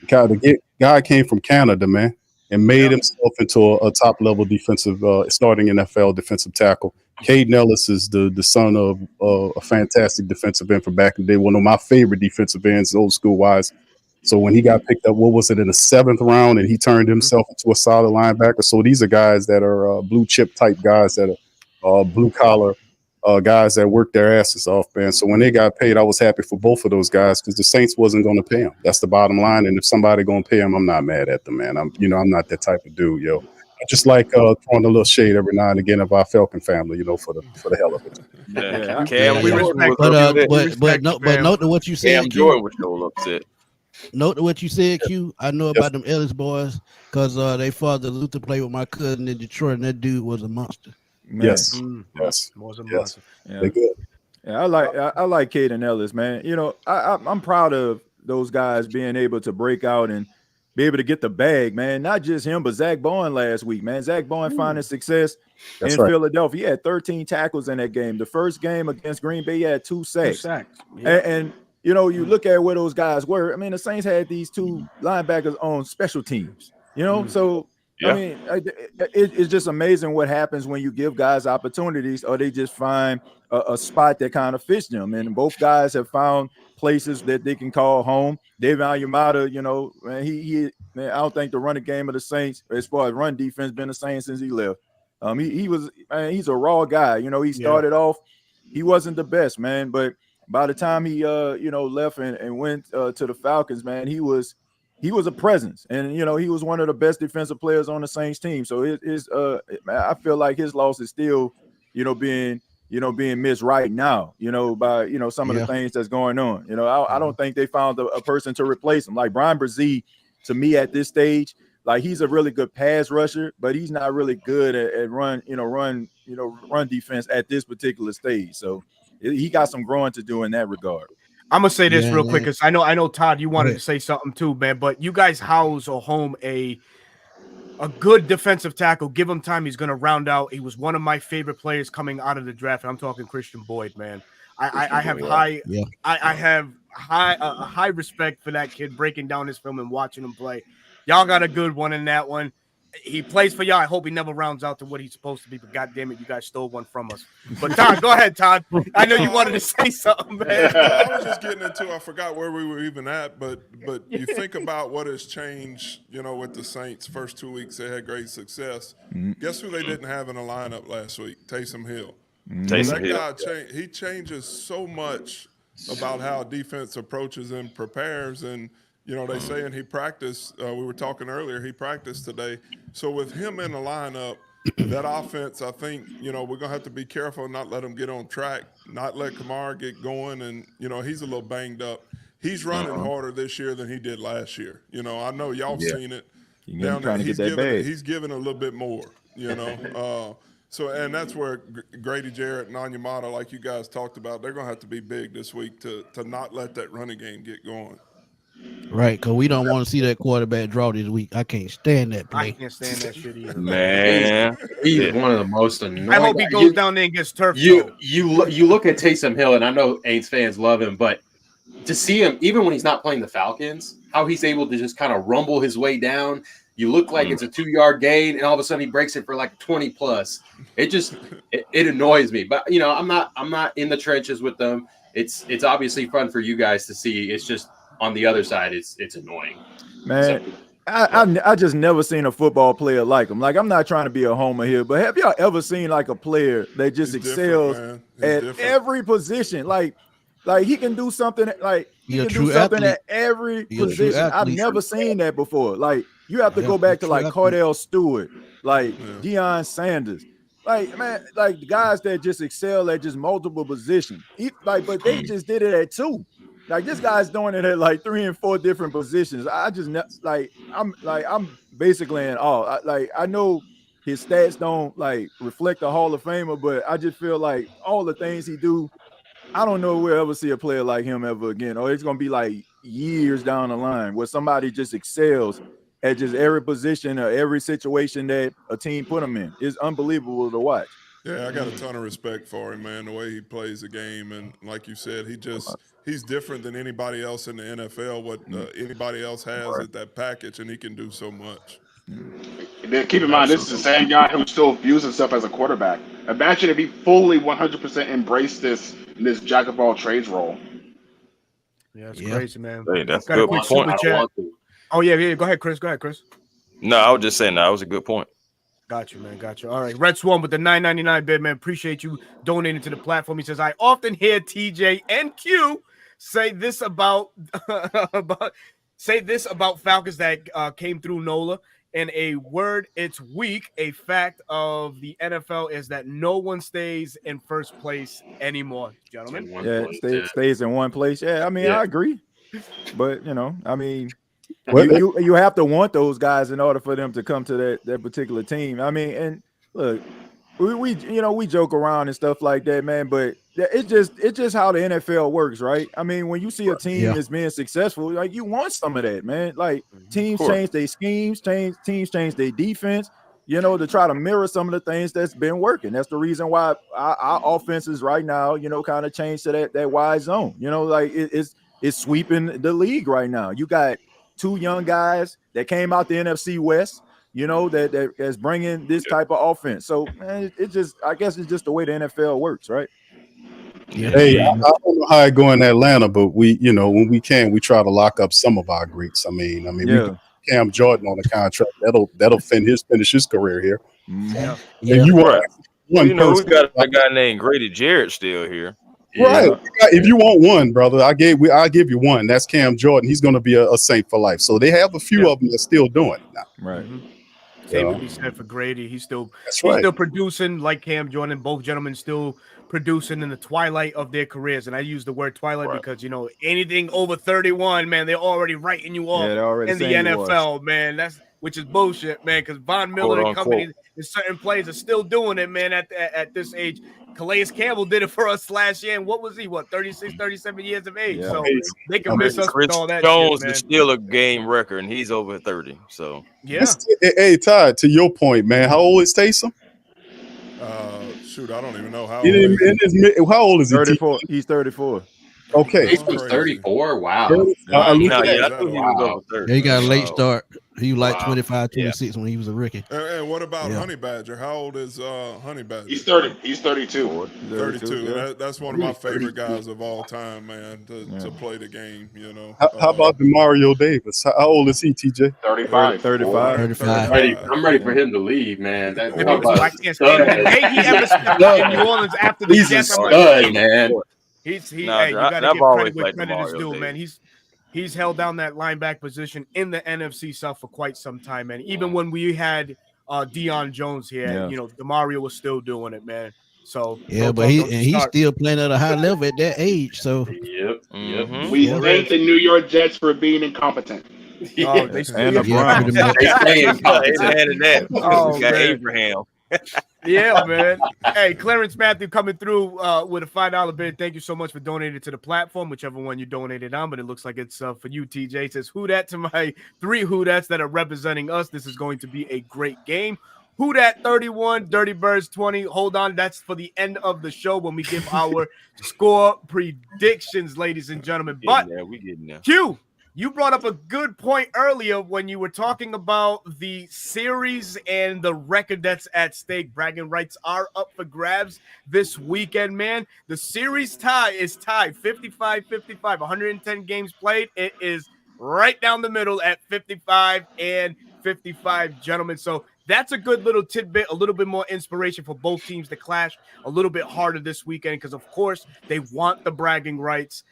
The guy came from Canada, man, and made himself into a top level defensive, starting NFL defensive tackle. Caden Ellis is the son of a fantastic defensive end from back in the day. One of my favorite defensive ends, old school wise. So when he got picked up, what was it, in the 7th round, and he turned himself into a solid linebacker. So these are guys that are blue chip type guys that are blue collar guys that work their asses off, man. So when they got paid, I was happy for both of those guys because the Saints wasn't going to pay them. That's the bottom line. And if somebody going to pay them, I'm not mad at them, man. I'm not that type of dude, yo. I just like throwing a little shade every now and again of our Falcon family, for the hell of it. Yeah. Cam, we respect, but note to what you said. Cam Jordan was so upset. Note to what you said, Q. I know about them Ellis boys because they father Luther played with my cousin in Detroit, and that dude was a monster. Man. Yes, yes, Was a yes. monster. Yeah. They good. Yeah, I like Caden Ellis, man. I'm proud of those guys being able to break out and be able to get the bag, man. Not just him, but Zach Bowen last week, man. Zach Bowen finding success in Philadelphia. He had 13 tackles in that game. The first game against Green Bay, he had 2 sacks. Yeah. And you look at where those guys were. I mean, the Saints had these 2 linebackers on special teams, so Yeah. I mean, it's just amazing what happens when you give guys opportunities, or they just find a spot that kind of fits them. And both guys have found places that they can call home. David Onyemata, man, I don't think the running game of the Saints, as far as run defense, been the same since he left. He's a raw guy. He started off, he wasn't the best, man, but by the time he left and went to the Falcons, man, he was a presence, and he was one of the best defensive players on the Saints team. So I feel like his loss is still being missed right now, by some of the things that's going on. I don't think they found a person to replace him. Like Brian Brzee, to me at this stage, like he's a really good pass rusher, but he's not really good at run defense at this particular stage. So he got some growing to do in that regard. I'm gonna say this real quick because I know Todd, you wanted to say something too, man. But you guys house or home a good defensive tackle. Give him time; he's gonna round out. He was one of my favorite players coming out of the draft. I'm talking Christian Boyd, man. I have high respect for that kid. Breaking down his film and watching him play, y'all got a good one in that one. He plays for y'all. I hope he never rounds out to what he's supposed to be. But God damn it, you guys stole one from us. But Todd, go ahead, Todd. I know you wanted to say something, man. I was just getting into. I forgot where we were even at, but you think about what has changed. With the Saints, first 2 weeks they had great success. Guess who they didn't have in the lineup last week? Taysom Hill. Taysom Hill. That guy he changes so much about how defense approaches and prepares. And they saying he practiced. We were talking earlier. He practiced today. So with him in the lineup, that offense, I think we're gonna have to be careful, not let him get on track, not let Kamara get going. And he's a little banged up. He's running harder this year than he did last year. I know y'all seen it. Down there, he's giving a little bit more. So and that's where Grady Jarrett and Onyemata, like you guys talked about, they're gonna have to be big this week to not let that running game get going. Right, because we don't want to see that quarterback draw this week. I can't stand that play. I can't stand that shit either. Man, he's one of the most annoying. I hope he goes down there and gets turf. You look at Taysom Hill, and I know Aints fans love him, but to see him, even when he's not playing the Falcons, how he's able to just kind of rumble his way down. You look like it's a 2-yard gain, and all of a sudden he breaks it for like 20 plus. It annoys me. But I'm not in the trenches with them. It's obviously fun for you guys to see. It's just on the other side, it's annoying. Man, I just never seen a football player like him. Like, I'm not trying to be a homer here, but have y'all ever seen like a player that just excels at every position? Like he can do something at every position. I've never seen that before. Like, you have to go back to like Cordell Stewart, like Deion Sanders. like man, like the guys that just excel at just multiple positions. But they just did it at 2. Like this guy's doing it at like 3 and 4 different positions. I just I'm basically in awe. I know his stats don't like reflect a Hall of Famer, but I just feel like all the things he do, I don't know if we'll ever see a player like him ever again, or it's gonna be like years down the line where somebody just excels at just every position or every situation that a team put him in. It's unbelievable to watch. Yeah, I got a ton of respect for him, man. The way he plays the game, and like you said, he's different than anybody else in the NFL. What anybody else has at that package, and he can do so much. Then keep in mind, this is the same guy who still views himself as a quarterback. Imagine if he fully 100% embraced this jack of all trades role. Yeah, it's crazy, man. Hey, that's got a a good quick point. super chat. Oh yeah. Go ahead, Chris. No, I was just saying that was a good point. Got you, man. Got you. All right. Red Swan with the $9.99 bid, man. Appreciate you donating to the platform. He says, I often hear TJ and Q say this about Falcons that came through NOLA. In a word, it's weak. A fact of the NFL is that no one stays in first place anymore, gentlemen. Stays in one place. Yeah, I mean, I agree. But I mean, you have to want those guys in order for them to come to that particular team. I mean, and look, we joke around and stuff like that, man, but it's just how the NFL works, right? I mean, when you see a team is being successful, like you want some of that, man. Like teams change their schemes, teams change their defense, to try to mirror some of the things that's been working. That's the reason why our offenses right now, kind of change to that wide zone. Like it's sweeping the league right now. You got 2 young guys that came out the NFC West, that's bringing this type of offense. So, man, I guess it's just the way the NFL works, right? Yeah. Hey, I don't know how it go in Atlanta, but we, when we can, we try to lock up some of our greats. I mean, we put Cam Jordan on the contract. That'll finish his career here. Yeah. And you want one we got a guy named Grady Jarrett still here. Right. If you want one, brother, I'll give you one. That's Cam Jordan. He's going to be a Saint for life. So they have a few of them that's still doing it now. Right. Same could be said for Grady. He's still producing like Cam Jordan. Both gentlemen still producing in the twilight of their careers. And I use the word twilight because anything over 31, man, they're already writing you off in the NFL, man. Which is bullshit, man, because Von Miller and company and certain players are still doing it, man, at this age. Calais Campbell did it for us last year, and what was he? 36, 37 years of age. So they can miss us with all that. Jones shit, man. is still a game record, and he's over 30. So Hey, Todd, to your point, man, how old is Taysom? Shoot, I don't even know how old. How old is he? 34. He's 34. Okay, he's 34. Wow. I knew he was over 30. Yeah, he got a late start. He was like 25, 26 when he was a rookie. And what about Honey Badger? How old is Honey Badger? He's 30. He's 32. 32. Yeah. That's one of my favorite guys of all time, man, to play the game, How about Demario Davis? How old is he, TJ? 35. I'm ready for him to leave, man. I can't stand the day he ever stepped in New Orleans after the He's a stud, man. You got to give credit where credit is due, man. He's held down that linebacker position in the NFC South for quite some time, man. Even when we had Deion Jones here, DeMario was still doing it, man. So but he's still playing at a high level at that age. So we thank the New York Jets for being incompetent. Oh, they and the Browns. We got Abraham. Yeah, man. Hey, Clarence Matthew coming through with a $5 bid. Thank you so much for donating to the platform, whichever one you donated on, but it looks like it's for you, TJ. It says, who dat to my 3 who dats that are representing us. This is going to be a great game. Who dat 31, Dirty Birds 20. Hold on, that's for the end of the show when we give our score predictions, ladies and gentlemen. But we getting there. Q, you brought up a good point earlier when you were talking about the series and the record that's at stake. Bragging rights are up for grabs this weekend, man. The series tie is tied 55-55, 110 games played. It is right down the middle at 55 and 55, gentlemen. So that's a good little tidbit, a little bit more inspiration for both teams to clash a little bit harder this weekend because, of course, they want the bragging rights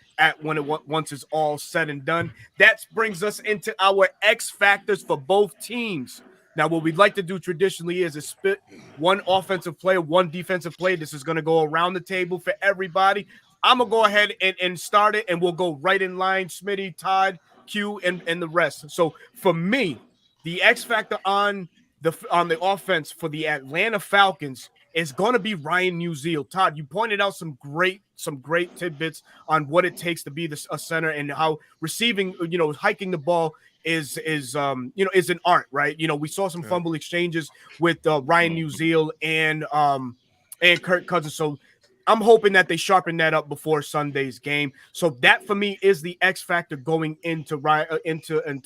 once it's all said and done. That brings us into our X factors for both teams. Now, what we'd like to do traditionally is split one offensive player, one defensive player. This is going to go around the table for everybody. I'm going to go ahead and start it, and we'll go right in line, Smitty, Todd, Q, and the rest. So for me, the X factor on the offense for the Atlanta Falcons is going to be Ryan Musial. Todd, you pointed out some great tidbits on what it takes to be a center and how receiving, hiking the ball is an art, right? We saw some fumble exchanges with Ryan Musial and Kirk Cousins. So I'm hoping that they sharpen that up before Sunday's game. So that for me is the X factor going into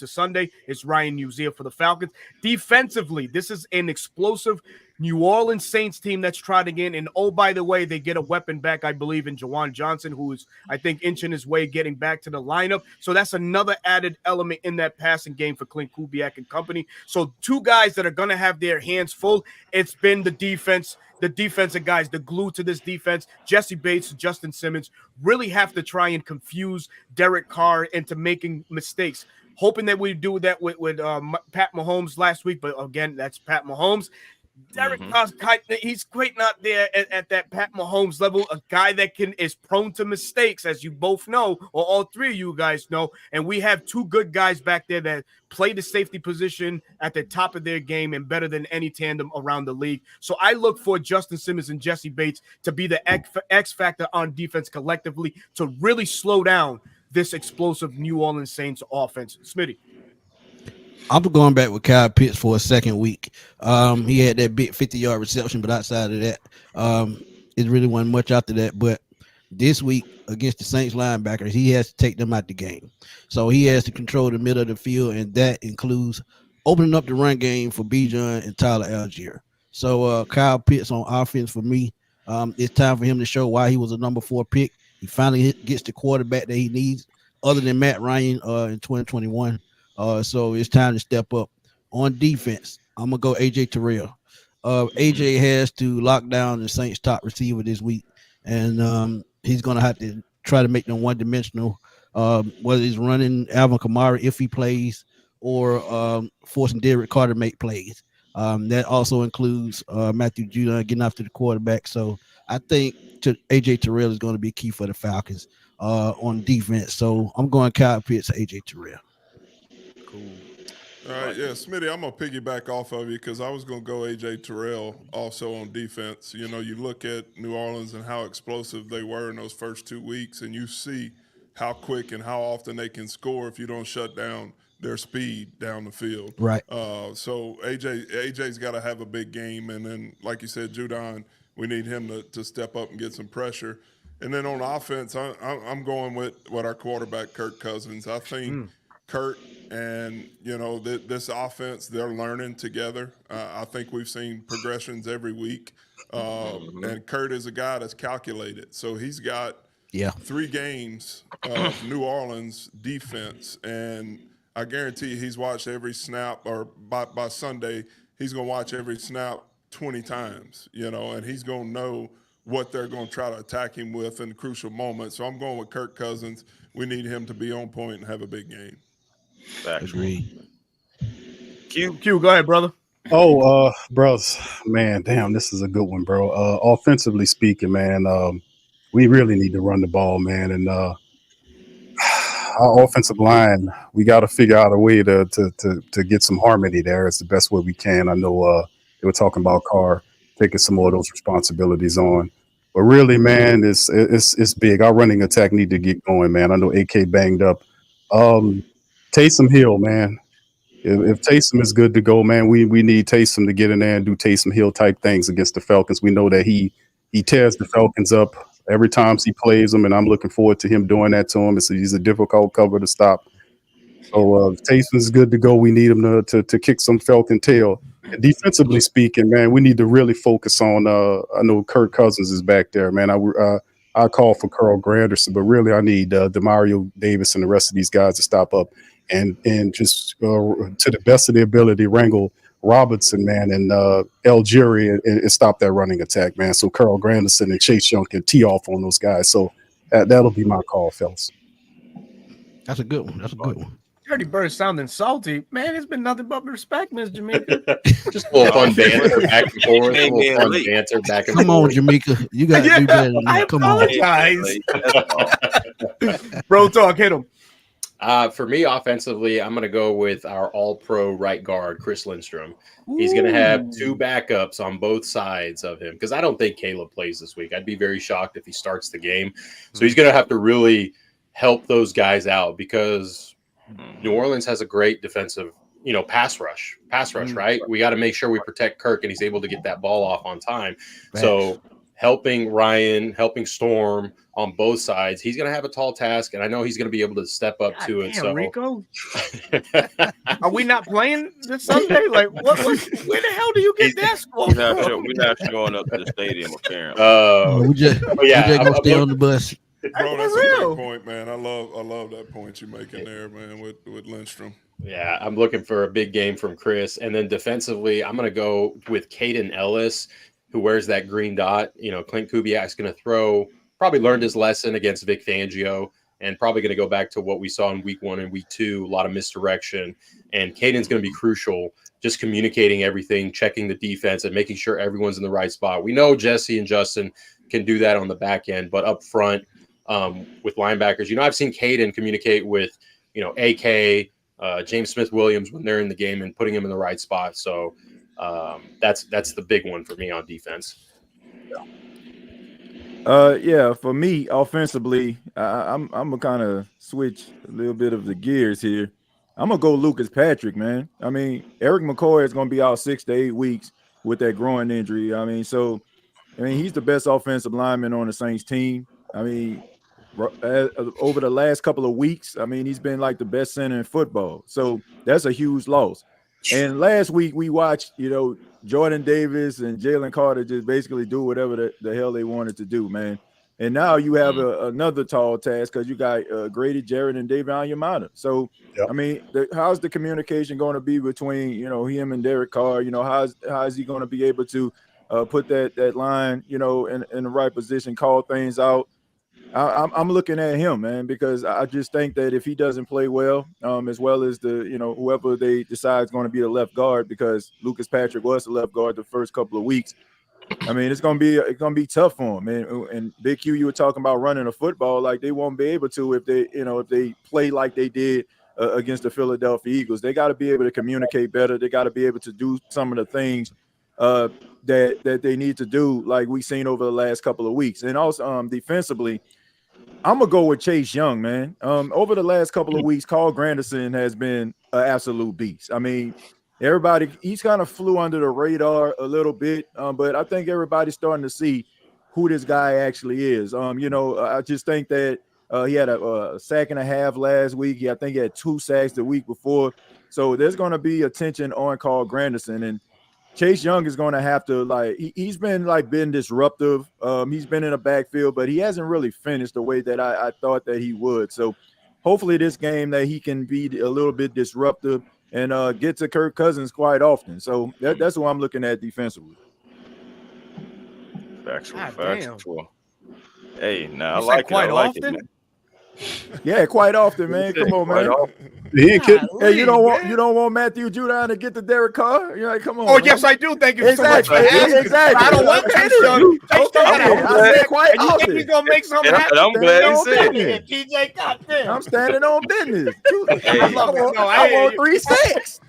Sunday. It's Ryan Musial for the Falcons. Defensively, this is an explosive New Orleans Saints team that's trotting in. And oh, by the way, they get a weapon back, I believe, in Jawan Johnson, who is, I think, inching his way getting back to the lineup. So that's another added element in that passing game for Clint Kubiak and company. So two guys that are going to have their hands full. It's been the defense. The defensive guys, the glue to this defense, Jesse Bates, Justin Simmons, really have to try and confuse Derek Carr into making mistakes. Hoping that we do that with Pat Mahomes last week, but again, that's Pat Mahomes. Derek Carr, he's quite not there at that Pat Mahomes level, a guy that is prone to mistakes, as you both know, or all three of you guys know. And we have two good guys back there that play the safety position at the top of their game and better than any tandem around the league. So I look for Justin Simmons and Jesse Bates to be the X factor on defense collectively to really slow down this explosive New Orleans Saints offense. Smitty. I'm going back with Kyle Pitts for a second week. He had that big 50-yard reception, but outside of that, it really wasn't much after that. But this week against the Saints linebackers, he has to take them out the game. So he has to control the middle of the field, and that includes opening up the run game for Bijan and Tyler Algier. So Kyle Pitts on offense for me. It's time for him to show why he was a number 4 pick. He finally gets the quarterback that he needs, other than Matt Ryan in 2021. So it's time to step up. On defense, I'm going to go A.J. Terrell. A.J. has to lock down the Saints' top receiver this week, and he's going to have to try to make them one-dimensional, whether he's running Alvin Kamara if he plays or forcing Derek Carr to make plays. That also includes Matthew Judon getting after the quarterback. So I think A.J. Terrell is going to be key for the Falcons on defense. So I'm going Kyle Pitts, A.J. Terrell. Cool. All right, yeah, Smitty, I'm going to piggyback off of you because I was going to go A.J. Terrell also on defense. You look at New Orleans and how explosive they were in those first 2 weeks, and you see how quick and how often they can score if you don't shut down their speed down the field. Right. So AJ's got to have a big game, and then, like you said, Judon, we need him to step up and get some pressure. And then on offense, I'm going with our quarterback, Kirk Cousins. I think Kirk and, this offense, they're learning together. I think we've seen progressions every week. And Kurt is a guy that's calculated. So he's got 3 games of New Orleans defense, and I guarantee he's watched every snap, or by Sunday, he's going to watch every snap 20 times, and he's going to know what they're going to try to attack him with in the crucial moments. So I'm going with Kirk Cousins. We need him to be on point and have a big game. Agreed. Q, go ahead, brother. Oh, bros, man, damn, this is a good one, bro. Offensively speaking, man, we really need to run the ball, man, and our offensive line, we got to figure out a way to get some harmony there. It's the best way we can. I know they were talking about Carr taking some more of those responsibilities on, but really, man, it's big. Our running attack need to get going, man. I know AK banged up. Taysom Hill, man. If Taysom is good to go, man, we need Taysom to get in there and do Taysom Hill type things against the Falcons. We know that he tears the Falcons up every time he plays them, and I'm looking forward to him doing that to him. He's a difficult cover to stop. So if Taysom is good to go, we need him to kick some Falcon tail. And defensively speaking, man, we need to really focus on. I know Kirk Cousins is back there, man. I call for Carl Granderson, but really I need Demario Davis and the rest of these guys to stop up and just to the best of their ability wrangle Robertson, man, and Algeria and stop that running attack, man. So Carl Granderson and Chase Young can tee off on those guys. So that'll be my call, fellas. That's a good one. Dirty Bird sounding salty. Man, it's been nothing but respect, Miss Jamaica. Just a little fun banter back and forth. A Came little in fun late. banter back and Come on, forth. Jamaica. You got to do better than I that. Come on. apologize. That's all. Bro, talk, hit him. For me, offensively, I'm going to go with our all-pro right guard, Chris Lindstrom. He's going to have two backups on both sides of him because I don't think Caleb plays this week. I'd be very shocked if he starts the game. So he's going to have to really help those guys out because New Orleans has a great defensive, pass rush, right? We got to make sure we protect Kirk and he's able to get that ball off on time. Thanks. So helping Ryan, helping Storm on both sides, he's going to have a tall task, and I know he's going to be able to step up to it. Damn, So, Rico, are we not playing this Sunday? Like, where the hell do you get that score? We're not showing up to the stadium, apparently. We just gonna stay on the bus. Bro, that's a real. great point, man. I love that point you're making there, man, with Lindstrom. Yeah, I'm looking for a big game from Chris. And then defensively, I'm going to go with Caden Ellis, who wears that green dot. Clint Kubiak's going to throw, probably learned his lesson against Vic Fangio, and probably going to go back to what we saw in week 1 and week 2, a lot of misdirection. And Caden's going to be crucial, just communicating everything, checking the defense, and making sure everyone's in the right spot. We know Jesse and Justin can do that on the back end, but up front with linebackers, I've seen Caden communicate with, AK, James Smith-Williams when they're in the game and putting him in the right spot. So that's the big one for me on defense. For me, offensively, I'm gonna kind of switch a little bit of the gears here. I'm gonna go Lucas Patrick, man. I mean, Eric McCoy is gonna be out 6 to 8 weeks with that groin injury. He's the best offensive lineman on the Saints team. Over the last couple of weeks, he's been like the best center in football. So that's a huge loss. And last week we watched, Jordan Davis and Jalen Carter just basically do whatever the hell they wanted to do, man. And now you have another tall task because you got Grady Jarrett and Davion Yamada. So, yep. How's the communication going to be between, him and Derek Carr? How is he going to be able to put that line, in the right position, call things out? I'm looking at him, man, because I just think that if he doesn't play well as whoever they decide is going to be the left guard, because Lucas Patrick was the left guard the first couple of weeks. It's going to be tough for him. And Big Q, you were talking about running a football, like they won't be able to if they play like they did against the Philadelphia Eagles. They got to be able to communicate better. They got to be able to do some of the things that they need to do, like we've seen over the last couple of weeks. And also defensively, I'm gonna go with Chase Young, man. Over the last couple of weeks, Carl Granderson has been an absolute beast. He's kind of flew under the radar a little bit, but I think everybody's starting to see who this guy actually is. I just think that he had a sack and a half last week. I think he had 2 sacks the week before. So there's going to be attention on Carl Granderson, and Chase Young is going to have to, he's been disruptive. He's been in the backfield, but he hasn't really finished the way that I thought that he would. So hopefully this game that he can be a little bit disruptive and get to Kirk Cousins quite often. So that's what I'm looking at defensively. Factual. Hey, now I You like quite it. I like often? it, man. Yeah, quite often, man. Come on, man. He ain't kidding. Hey, you don't want Matthew Judon to get the Derek Carr? You're like, come on. Oh, man. yes, I do. Thank you Exactly. so much for asking. Exactly. I don't want Chase Young. I said quite And you think often. he's going to make something happen? I'm glad he said it. TJ, goddamn. I'm standing on business. Hey. I want 3 sacks.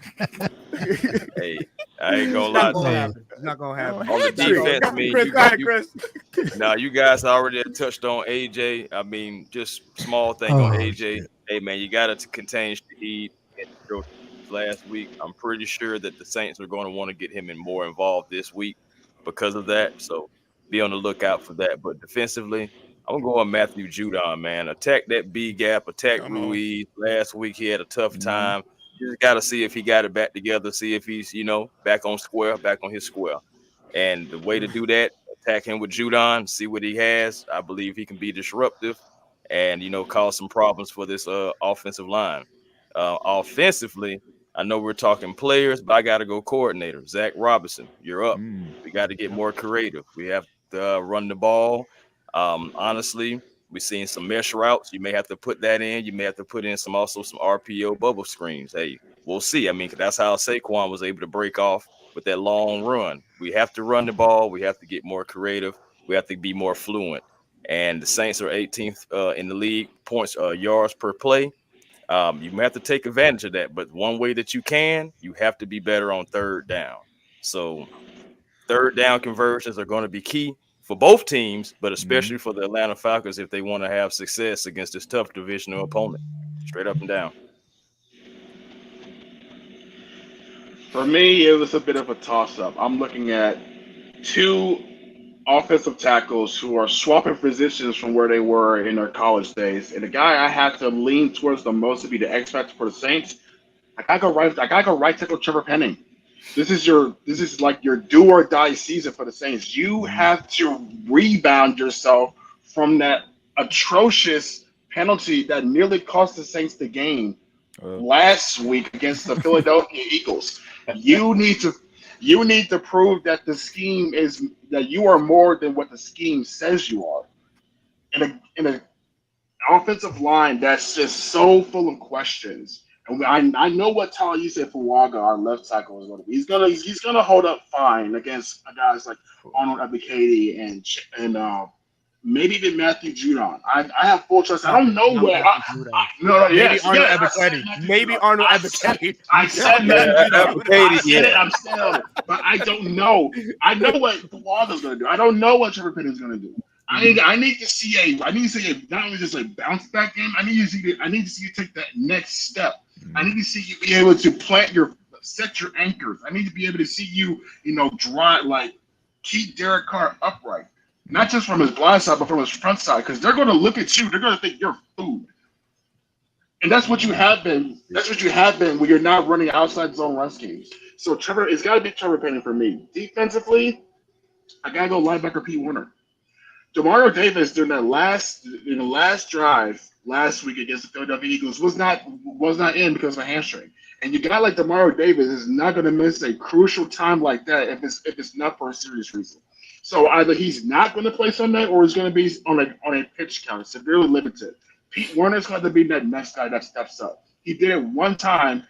Hey, I ain't gonna lie to you. It's not going to happen. On the defense, Chris, go ahead, Chris. Now, you guys already touched on AJ. Just small thing on AJ. Hey, man, you got to contain Shaheed last week. I'm pretty sure that the Saints are going to want to get him more involved this week because of that. So be on the lookout for that. But defensively, I'm going to go on Matthew Judon, man. Attack that B gap, attack Ruiz. Last week he had a tough time. You just got to see if he got it back together, see if he's, back on his square. And the way to do that, attack him with Judon, see what he has. I believe he can be disruptive and, cause some problems for this offensive line. Offensively, I know we're talking players, but I got to go coordinator. Zach Robinson, you're up. We got to get more creative. We have to run the ball. Honestly, We're seeing some mesh routes. You may have to put that in. You may have to put in some RPO bubble screens. Hey, we'll see. I mean, that's how Saquon was able to break off with that long run. We have to run the ball. We have to get more creative. We have to be more fluent. And the Saints are 18th in the league points yards per play. You may have to take advantage of that. But one way that you have to be better on third down. So third down conversions are going to be key for both teams, but especially for the Atlanta Falcons if they want to have success against this tough divisional opponent. Straight up and down. For me, it was a bit of a toss-up. I'm looking at two offensive tackles who are swapping positions from where they were in their college days. And the guy I have to lean towards the most to be the X factor for the Saints, I gotta go right tackle Trevor Penning. This is like your do or die season for the Saints. You have to rebound yourself from that atrocious penalty that nearly cost the Saints the game last week against the Philadelphia Eagles. You need to prove that the scheme is that you are more than what the scheme says you are. In an offensive line that's just so full of questions. And I know what Talisa Fuaga, our left tackle, is going to be. He's gonna hold up fine against guys like Arnold Ebiketie and maybe even Matthew Judon. I have full trust. I don't know where. Maybe Arnold Ebiketie. Maybe Arnold Ebiketie. I said Ebiketie. I'm still on it, but I don't know. I know what Fuaga's going to do. I don't know what Trevor Penning is going to do. I need to see a not only just a bounce back game. I need to see you take that next step. I need to see you be able to set your anchors. I need to be able to see you, keep Derek Carr upright, not just from his blind side, but from his front side, because they're going to look at you. They're going to think you're food, and that's what you have been. That's what you have been when you're not running outside zone run schemes. So it's got to be Trevor Penning for me. Defensively, I gotta go linebacker Pete Werner. Demario Davis during the last drive last week against the Philadelphia Eagles was not in because of a hamstring. And you got like Demario Davis is not going to miss a crucial time like that if it's not for a serious reason. So either he's not going to play Sunday or he's going to be on a pitch count, severely limited. Pete Werner's going to be that next guy that steps up. He did it one time,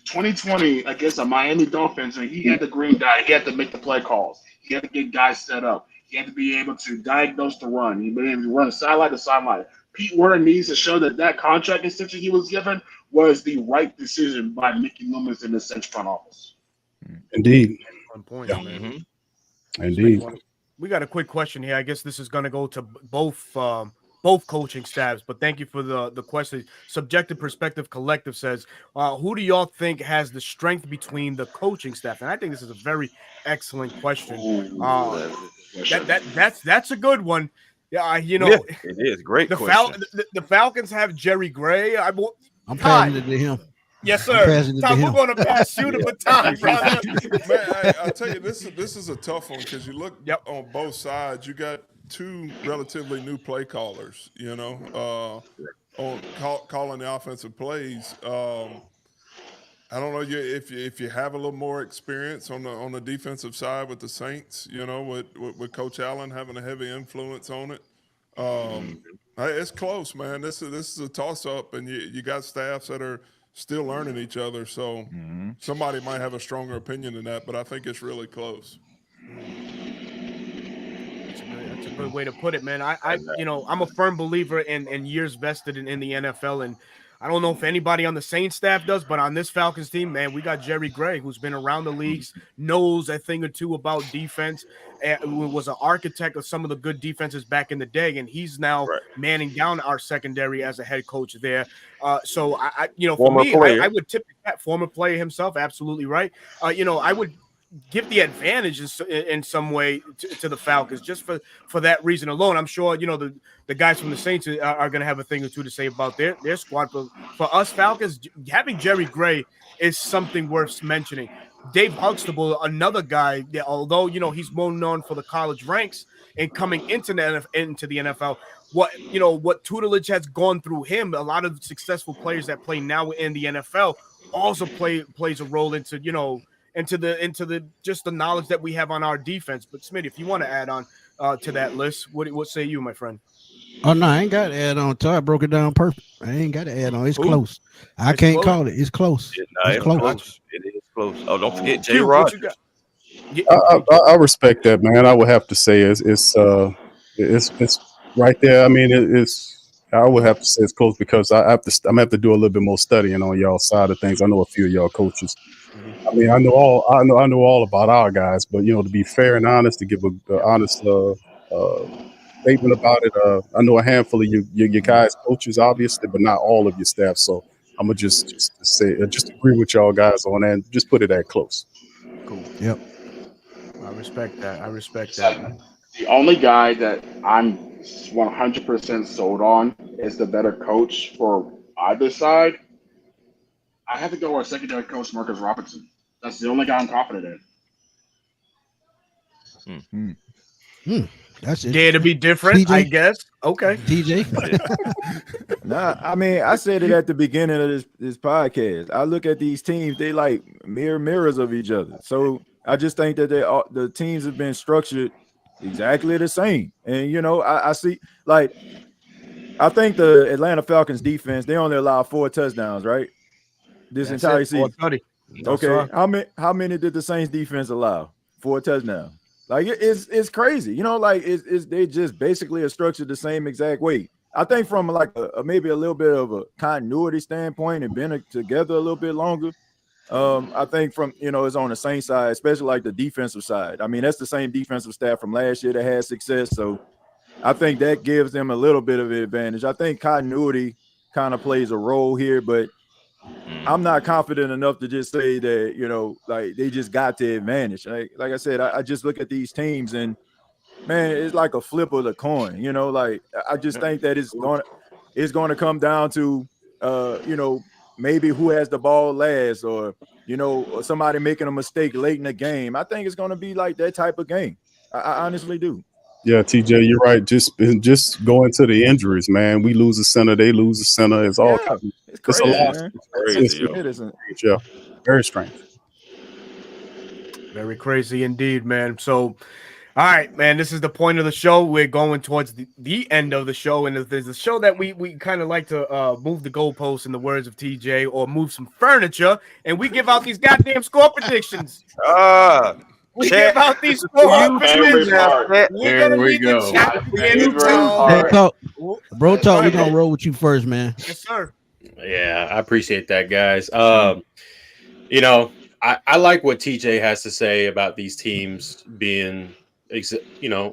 2020 against the Miami Dolphins, and he had the green dye. He had to make the play calls. He had to get guys set up. He had to be able to diagnose the run. He had to run sideline to sideline. Pete Werner needs to show that contract extension he was given was the right decision by Mickey Loomis and the Saints front office. Indeed. On point, Yeah. man. Indeed. We got a quick question here. I guess this is going to go to both coaching staffs, but thank you for the question. Subjective Perspective Collective says, who do y'all think has the strength between the coaching staff? And I think this is a very excellent question. That's a good one. Yeah, it is great. The Falcons have Jerry Gray. I'm passing it to him. Yes, sir. Tom, we're going to pass you the baton, brother. Man, I'll tell you, this is a tough one because you look on both sides. You got two relatively new play callers, on calling the offensive plays. I don't know if you have a little more experience on the defensive side with the Saints, with Coach Allen having a heavy influence on it. It's close, man. This is a toss up, and you got staffs that are still learning each other. So somebody might have a stronger opinion than that, but I think it's really close. That's a good way to put it, man. I'm a firm believer in years vested in the NFL, and I don't know if anybody on the Saints staff does, but on this Falcons team, man, we got Jerry Gray, who's been around the leagues, knows a thing or two about defense, was an architect of some of the good defenses back in the day, and he's now manning down our secondary as a head coach there. So I for me, I would tip the cap. Former player himself, absolutely right. I would give the advantage in some way to the Falcons just for that reason alone. I'm sure the guys from the Saints are going to have a thing or two to say about their squad. But for us Falcons, having Jerry Gray is something worth mentioning. Dave Huxtable, another guy, although he's more known for the college ranks and coming into the NFL, what tutelage has gone through him. A lot of successful players that play now in the NFL also plays a role into the just the knowledge that we have on our defense. But Smitty, if you want to add on to that list, what say you, my friend? Oh no, I ain't got to add on. I broke it down perfect. I ain't got to add on. It's Ooh, close. I it's can't close. call it. It's close. It's It's close. close. It is close. Oh, don't forget Jay Q, what you Rogers. got? Yeah, I respect that, man. I would have to say it's right there. I mean, it's I would have to say it's close because I'm gonna have to do a little bit more studying on y'all side of things. I know a few of y'all coaches. I mean, I know all about our guys, but to be fair and honest, to give a honest statement about it, I know a handful of your guys, coaches, obviously, but not all of your staff. So I'm gonna just say just agree with y'all guys on that. And just put it at close. cool. Yep. I respect that. I respect It's that. like the only guy that I'm 100% sold on is the better coach for either side. I have to go with secondary coach Marcus Robinson. That's the only guy I'm confident in. That's it. Dare to be different, I TJ, guess. Okay. TJ. Nah, I mean, I said it at the beginning of this podcast. I look at these teams; they like mirrors of each other. So I just think that the teams have been structured exactly the same. And I see like I think the Atlanta Falcons defense, they only allow 4 touchdowns, right? This That's entire it. season. 430. That's Okay, right. how many did the Saints defense allow? 4 touchdowns. Like it's crazy, like it's they just basically are structured the same exact way. I think from like maybe a little bit of a continuity standpoint and been together a little bit longer. I think from it's on the Saints side, especially like the defensive side. I mean, that's the same defensive staff from last year that had success. So I think that gives them a little bit of an advantage. I think continuity kind of plays a role here, but I'm not confident enough to just say that, like they just got the advantage. Like I said, I just look at these teams and man, it's like a flip of the coin, like I just think that it's going to come down to maybe who has the ball last or or somebody making a mistake late in the game. I think it's going to be like that type of game. I honestly do. Yeah, TJ, you're right. Just going to the injuries, man. We lose a center, they lose a center. It's all Yeah, it's it's a crazy, loss. man. Crazy, yo. It isn't. Strange, yeah, very strange. Very crazy indeed, man. So, all right, man, this is the point of the show. We're going towards the end of the show. And there's a show that we kind of like to move the goalposts, in the words of TJ, or move some furniture. And we give out these goddamn score predictions. We Chat. give out these score My favorite predictions. part. We're There going to we need go. the chat to get it Favorite down. Bro part. talk. Bro talk. Go We're ahead, gonna bro. roll with you first, man. Yes, sir. Yeah, I appreciate that, guys. I like what TJ has to say about these teams being,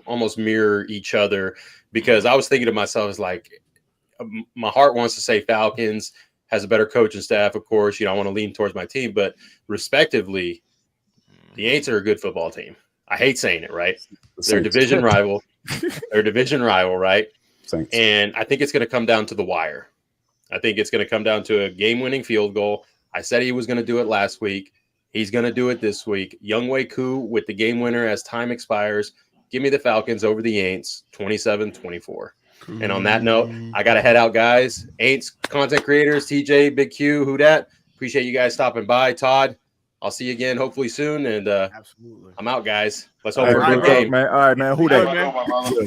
almost mirror each other. Because I was thinking to myself, it's like my heart wants to say Falcons has a better coaching staff. Of course, I want to lean towards my team, but respectively, the Aints are a good football team. I hate saying it, right? They're a division rival. They're a division rival, right? Saints. And I think it's going to come down to the wire. I think it's going to come down to a game-winning field goal. I said he was going to do it last week. He's going to do it this week. Younghoe Koo with the game winner as time expires. Give me the Falcons over the Aints, 27-24. And on that note, I got to head out, guys. Aints content creators, TJ, Big Q, who dat? Appreciate you guys stopping by. Todd, I'll see you again hopefully soon. And Absolutely. I'm out, guys. Let's hope All for a right, good game. man. All right, man. Who Good, that? man.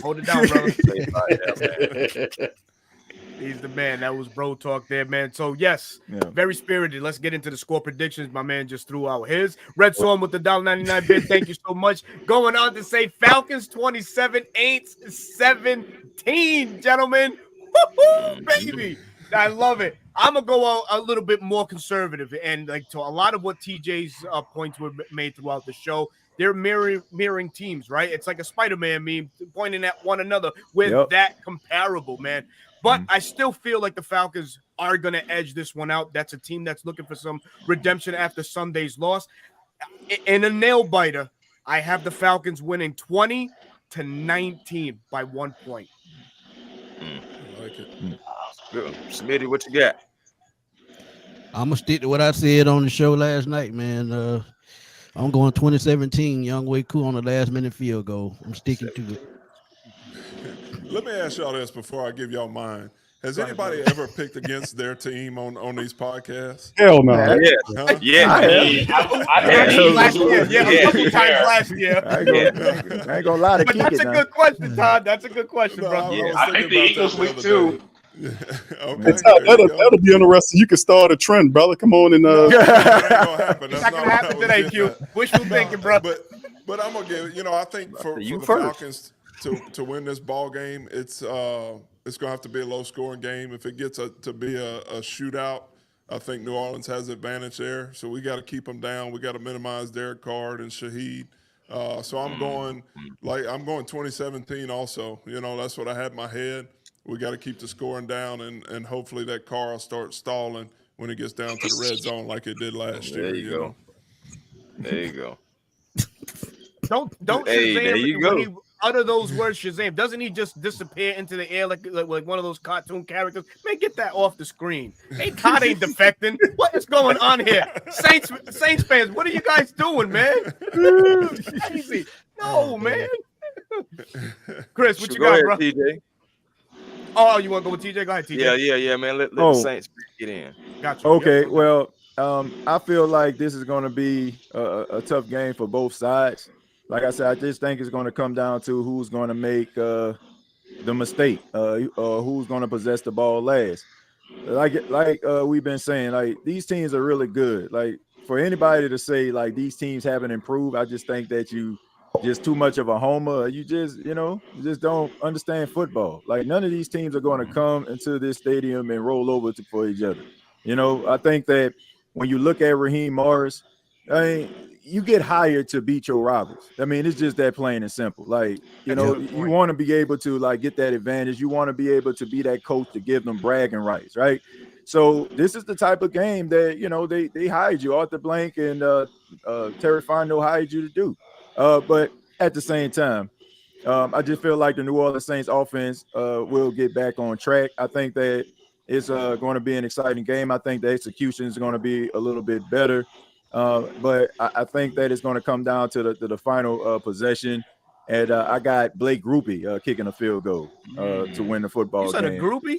Hold it down, brother. He's the man. That was bro talk there, man. So, yes, very spirited. Let's get into the score predictions. My man just threw out his. Red Storm with the $1.99 bid. Thank you so much. Going on to say Falcons 27, Aints 17, gentlemen. Woo-hoo, baby. I love it. I'm going to go out a little bit more conservative. And like to a lot of what TJ's points were made throughout the show, they're mirroring teams, right? It's like a Spider-Man meme pointing at one another. We're that comparable, man. But I still feel like the Falcons are going to edge this one out. That's a team that's looking for some redemption after Sunday's loss. In a nail-biter, I have the Falcons winning 20-19 by 1 point. I like it. Good. Smitty, what you got? I'm gonna stick to what I said on the show last night, man. I'm going 2017. Younghoe Koo on the last-minute field goal. I'm sticking to it. Let me ask y'all this before I give y'all mine. Has anybody ever picked against their team on these podcasts? Hell no. Yeah. Huh? Yeah. Last year, a couple times last year. I ain't gonna lie to But kick that's it a now. good question, Todd. That's a good question, No, bro. I think the Eagles week 2. Okay, That'll be interesting. You can start a trend, brother. Come on and No, that ain't gonna happen. It's That's not gonna happen today, Q. Wishful thinking, bro. But I'm gonna give I think for You the first. Falcons to win this ball game, it's gonna have to be a low scoring game. If it gets to be a shootout, I think New Orleans has advantage there. So we got to keep them down. We got to minimize Derek Carr and Shaheed. So I'm going 2017 also. That's what I had in my head. We got to keep the scoring down, and hopefully that Carr will start stalling when it gets down to the red zone like it did last year. There you go. There you go. Don't Hey, Shazam there you when go. he utter those words Shazam. Doesn't he just disappear into the air like one of those cartoon characters? Man, get that off the screen. Hey, Todd ain't defecting. What is going on here? Saints fans, what are you guys doing, man? Crazy. No, man. Chris, what you Go got, ahead, bro? TJ. Oh, you want to go with TJ? Go ahead, TJ. Yeah, man. Let the Saints get in. Gotcha. Okay, Yep. well, I feel like this is going to be a tough game for both sides. Like I said, I just think it's going to come down to who's going to make the mistake, who's going to possess the ball last. Like we've been saying, like these teams are really good. Like for anybody to say like these teams haven't improved, I just think that you just too much of a homer. You just don't understand football. Like none of these teams are going to come into this stadium and roll over for each other. I think that when you look at Raheem Morris, I mean, you get hired to beat your rivals. I mean, it's just that plain and simple. Like, you want to be able to like get that advantage. You want to be able to be that coach to give them bragging rights, right? So this is the type of game that, they hired you. Arthur Blank and Terry Fontenot hired you to do. But at the same time, I just feel like the New Orleans Saints offense will get back on track. I think that it's going to be an exciting game. I think the execution is going to be a little bit better. But I think that it's going to come down to the final possession. And I got Blake Groupie kicking a field goal to win the football You said game. a groupie?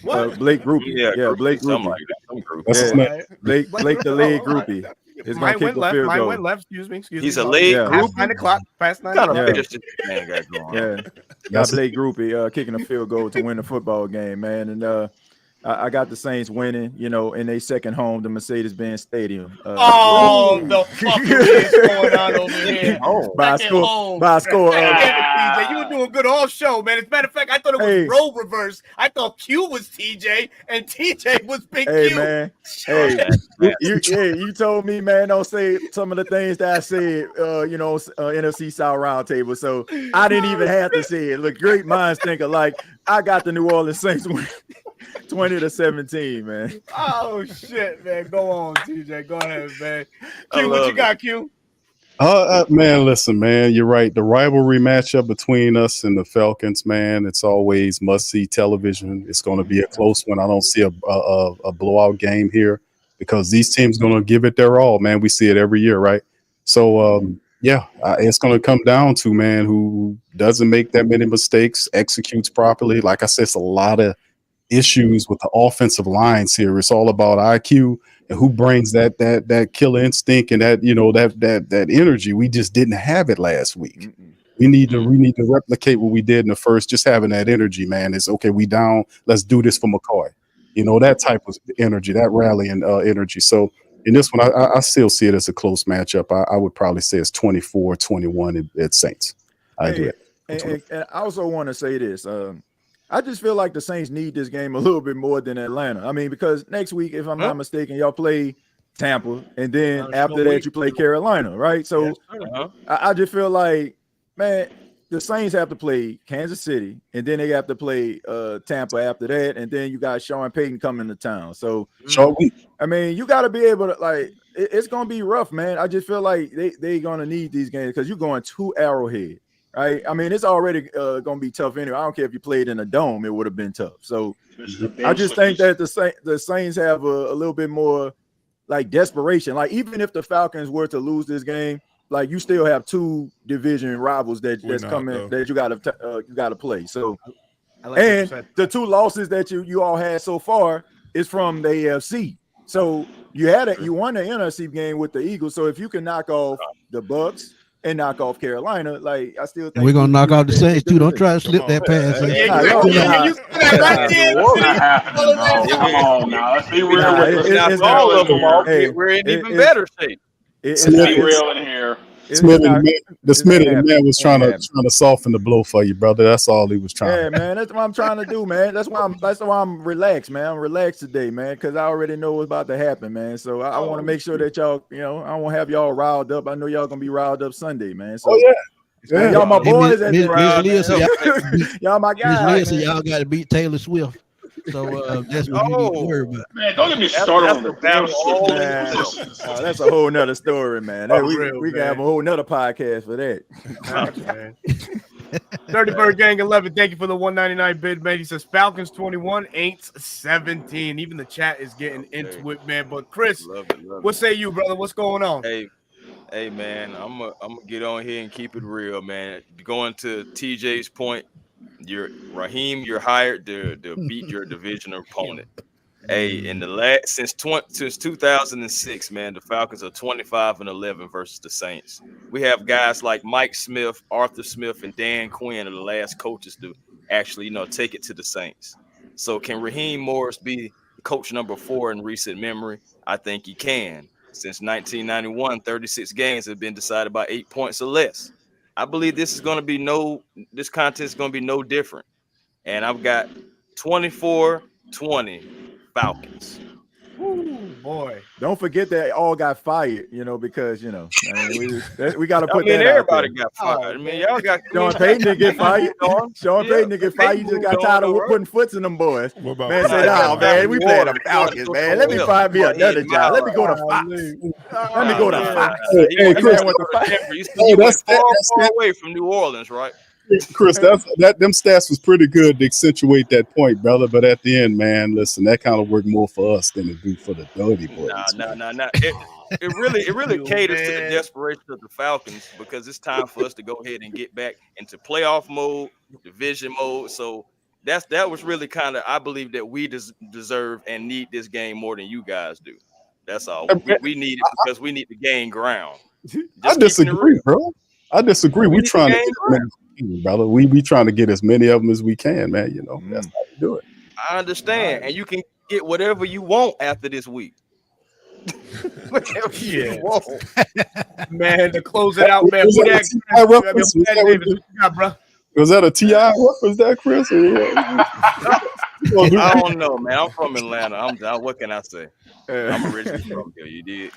What? Blake Groupie. Yeah, Blake Something Groupie. like that. That's his name. Blake the leg Groupie. It's going to kick the field Mine goal. went left. Excuse me. He's a leg Yeah. group. Past 9 o'clock. Past 9 Kind o'clock. of just man got going. Yeah, got Blake Groupie kicking a field goal to win the football game, man. And I got the Saints winning, in their second home, the Mercedes-Benz Stadium. The fuck is going on over here? By a score. Damn it, TJ. You were doing good all show, man. As a matter of fact, I thought it was role reverse. I thought Q was TJ and TJ was Big Hey, Q. man. Hey, you told me, man, don't say some of the things that I said, NFC South Roundtable. So I didn't even have to say it. Look, great minds think alike. I got the New Orleans Saints win 20-17, man. Oh, shit, man. Go on, TJ. Go ahead, man. Q, what you got, Q? Man, listen, man, you're right. The rivalry matchup between us and the Falcons, man, it's always must-see television. It's going to be a close one. I don't see a blowout game here because these teams going to give it their all, man. We see it every year, right? So, it's going to come down to, man, who doesn't make that many mistakes, executes properly. Like I said, it's a lot of issues with the offensive lines here. It's all about IQ and who brings that killer instinct and that energy. We just didn't have it last week. We need to replicate what we did in the first. Just having that energy, man. It's okay. We down. Let's do this for McCoy. That type of energy, that rallying energy. So in this one, I still see it as a close matchup. I would probably say it's 24-21 at Saints. I do it. And I also want to say this. I just feel like the Saints need this game a little bit more than Atlanta. I mean, because next week, if I'm not mistaken, y'all play Tampa, and then after that, you play Carolina, right? So I just feel like, man, the Saints have to play Kansas City, and then they have to play Tampa after that, and then you got Sean Payton coming to town. So, I mean, you got to be able to, like, it's going to be rough, man. I just feel like they're going to need these games because you're going to Arrowhead. Right. I mean, it's already going to be tough anyway. I don't care if you played in a dome, it would have been tough. So I just think that the Saints have a little bit more like desperation. Like, even if the Falcons were to lose this game, like, you still have two division rivals that's coming that you got to play. So I like what you And said. the 2 losses that you all had so far is from the AFC. So you won the NFC game with the Eagles. So if you can knock off the Bucks and knock off Carolina, like I still think And we're gonna knock out the Saints too. Don't try to slip on. that pass. Yeah, Nah, exactly. y'all- You said that right there. It's not happening, bro. Come on now. Let's be real Nah, with it's let's be not- real all of in them off. here. Hey, We're in even it's- better shape. It's Let's not- be real in here. it's Smith not- and the it's Smith not and the man happening. was Ain't trying happening. to soften the blow for you, brother. That's all he was trying. Yeah, man, that's what I'm trying to do, man. That's why I'm relaxed, man. I'm relaxed today, man, because I already know what's about to happen, man. So I want to make sure that y'all, I won't have y'all riled up. I know y'all gonna be riled up Sunday, man. So Oh yeah. man, y'all my Hey, boys. Miss Leah said Y'all my Miss guys. Leah said man. y'all got to beat Taylor Swift. So that's what you need to worry about. Man, don't get me started on the damn Swift. Man, that's a whole nother story, man. Hey, we can have a whole nother podcast for that. Man. Dirty Bird Gang 11. Thank you for the 199 bid, man. He says Falcons 21, Aints 17. Even the chat is getting into it, man. But Chris, Love it. what say you, brother? What's going on? Hey, man, I'm gonna get on here and keep it real, man. Going to TJ's point, you're hired to beat your division opponent. Hey, in the since 2006, man, the Falcons are 25-11 versus the Saints. We have guys like Mike Smith, Arthur Smith, and Dan Quinn are the last coaches to actually, take it to the Saints. So can Raheem Morris be coach number 4 in recent memory? I think he can. Since 1991, 36 games have been decided by 8 points or less. I believe this contest is going to be no different. And I've got 24-20 Falcons. Ooh, boy. Don't forget that all got fired, because we got to put that everybody out there. got fired. Y'all got Sean Payton didn't get fired. Sean Payton didn't get fired. You just got tired of putting foots in them boys. What about Man said, "Oh man, we playing the Falcons, man. Let me find me another job. Let me go to Fox. Let me go to Fox." Hey, Chris, That's far away from New Orleans, right? Chris, them stats was pretty good to accentuate that point, brother. But at the end, man, listen, that kind of worked more for us than it do for the dirty boys. Nah. It really caters to the desperation of the Falcons because it's time for us to go ahead and get back into playoff mode, division mode. So that was really kind of, I believe that we deserve and need this game more than you guys do. That's all. We need it because we need to gain ground. I disagree, bro. I disagree. We're trying to get brother. We trying to get as many of them as we can, man. That's how we do it. I understand, and you can get whatever you want after this week. Yeah, man. To close it out, man. Was that a T.I. reference, that Chris? I don't know, man. I'm from Atlanta. What can I say? I'm originally from here. You did.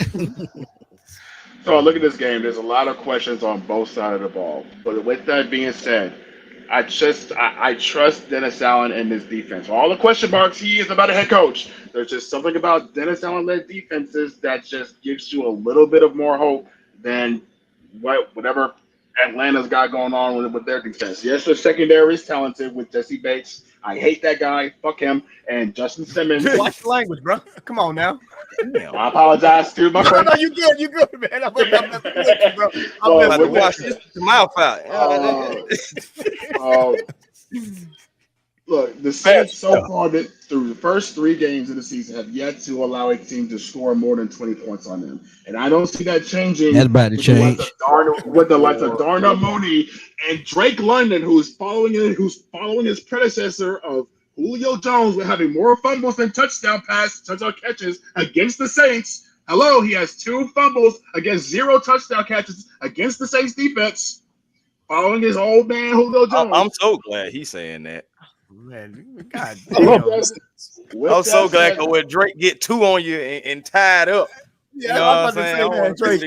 So look at this game. There's a lot of questions on both sides of the ball. But with that being said, I trust Dennis Allen and his defense. All the question marks, he is about a head coach. There's just something about Dennis Allen-led defenses that just gives you a little bit of more hope than whatever Atlanta's got going on with their defense. Yes, their secondary is talented with Jesse Bates. I hate that guy. Fuck him. And Justin Simmons. Watch the language, bro. Come on now. I apologize to my friend. No, you good, man. I'm with you, bro. I'm about to wash this mouth out. Look, the Saints so far through the first 3 games of the season have yet to allow a team to score more than 20 points on them. And I don't see that changing. That's about to change. With the likes of Darnell Mooney and Drake London, who's following his predecessor of Julio Jones with having more fumbles than touchdown catches against the Saints. Hello, he has 2 fumbles against 0 touchdown catches against the Saints defense, following his old man Julio Jones. I'm so glad he's saying that. Man, God I'm so glad when Drake get 2 on you and tied up. Yeah, you know I'm what about I'm to say, man, Drake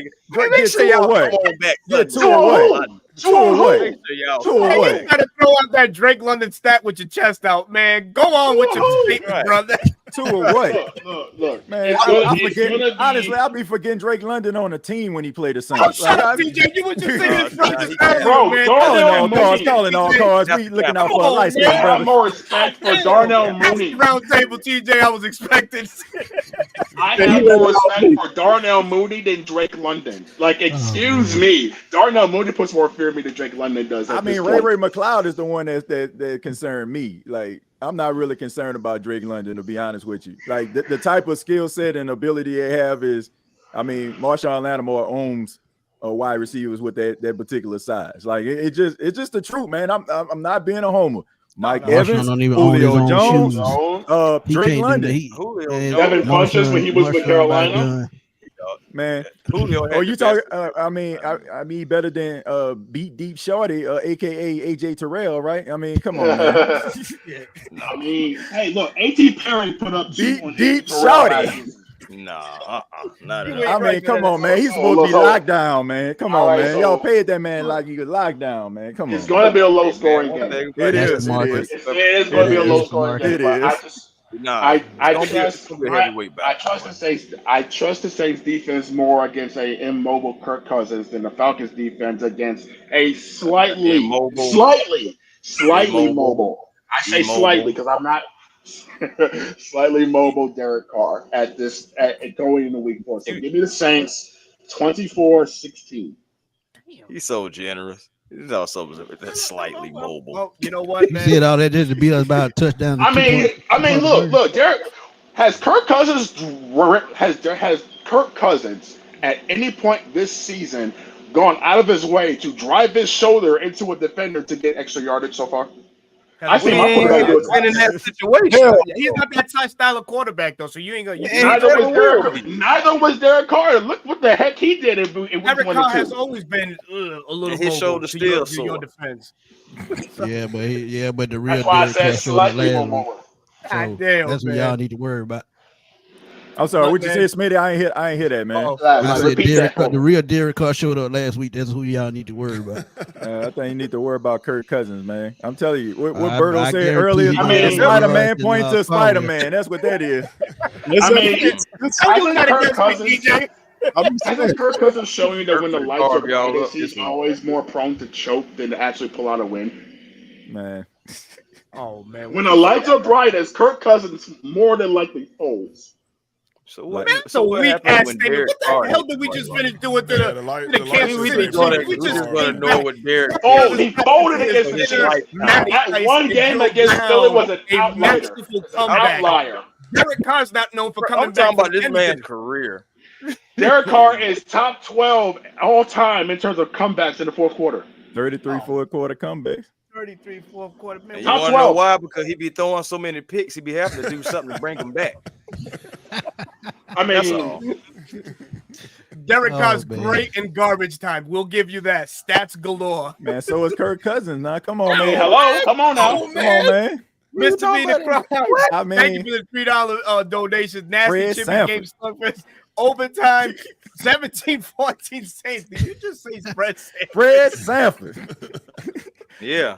make get sure 2 y'all away. come on back. Get 2 away. 2 away. 2 away. You gotta throw out that Drake London stat with your chest out, man. Go on with your statement, brother. 2 away. Look, Man, honestly, I'll be forgetting Drake London on the team when he played the Saints. Oh, shut up, DJ. You was just saying calling all cards. We looking out for a light skin have brother. more respect for Darnell Mooney. Round table, TJ. I was expecting. I have more respect for Darnell Mooney than Drake London. Like, excuse me, Darnell Mooney puts more fear in me than Drake London does. I mean, Ray McLeod is the one that concerned me. Like, I'm not really concerned about Drake London, to be honest with you. Like, the type of skill set and ability they have is, I mean, Marshawn Lattimore owns wide receivers with that particular size. Like, it's just the truth, man. I'm not being a homer. Mike Evans, Julio Jones, Drake London. Devin Funchess when he was with Carolina. Man, Julio. Oh, you talking? I mean, better than Beat Deep Shorty, aka AJ Terrell, right? I mean, come on, man. I mean, hey, look, A.T. Perry put up Beat Deep Shorty. Not at all. I mean, come on, man. He's supposed to be locked down, man. Come on, man. Y'all paid that man like you could lock down, man. Come on. It's going to be a low scoring game. It is. It is going to be a low scoring game. It is. I trust the Saints defense more against a immobile Kirk Cousins than the Falcons defense against a slightly mobile. I say slightly because I'm not slightly mobile Derek Carr at going into week 4. So give me the Saints 24-16. He's so generous. He's also that's slightly mobile. Well, you know what, man? You said all that just to beat us by a touchdown. I mean, look, Derek has Kirk Cousins at any point this season gone out of his way to drive his shoulder into a defender to get extra yardage so far? I see my quarterback do it in that situation. He's not that type style of quarterback though, so you ain't gonna. Neither was Derek Carr. Look what the heck he did in week 1 Derek and 2. Carr has always been a little his shoulder still to your defense. but the real that's why I Derek said Carr slightly showed more. God damn, that's what y'all need to worry about. I'm sorry, what you said, Smitty? I ain't hear that, man. I said the real Derek Carr showed up last week. That's who y'all need to worry about. I think you need to worry about Kirk Cousins, man. I'm telling you, what Berto said earlier. Spider-Man pointing to Spider-Man. That's what that is. I think Kirk Cousins showing you that when the lights are bright, he's always more prone to choke than to actually pull out a win. Man. Oh man. When the lights are bright, as Kirk Cousins more than likely folds. So what? That's a weak ass statement. What the hell did we just finish doing to the Kansas City? We just want to know what Derek. Oh, he folded against the Chiefs. That one game against Philly was an outlier. Derek Carr's not known for coming back. I'm talking about this man's career. Derek Carr is top 12 all time in terms of comebacks in the fourth quarter. 33 fourth quarter comebacks. 33 fourth quarter. Man, you want to know why? Because he be throwing so many picks, he be having to do something to bring him back. I mean, Derek Carr's great in garbage time. We'll give you that. Stats galore. Man, so is Kirk Cousins. Now, come on, man. Hello, come on now. Come on, man. Mr. V the Crowd. I mean, thank you for the $3 donation. Nasty Chippy game slugfest. Overtime. 17-14 Saints. Did you just say Fred Sanford? Yeah.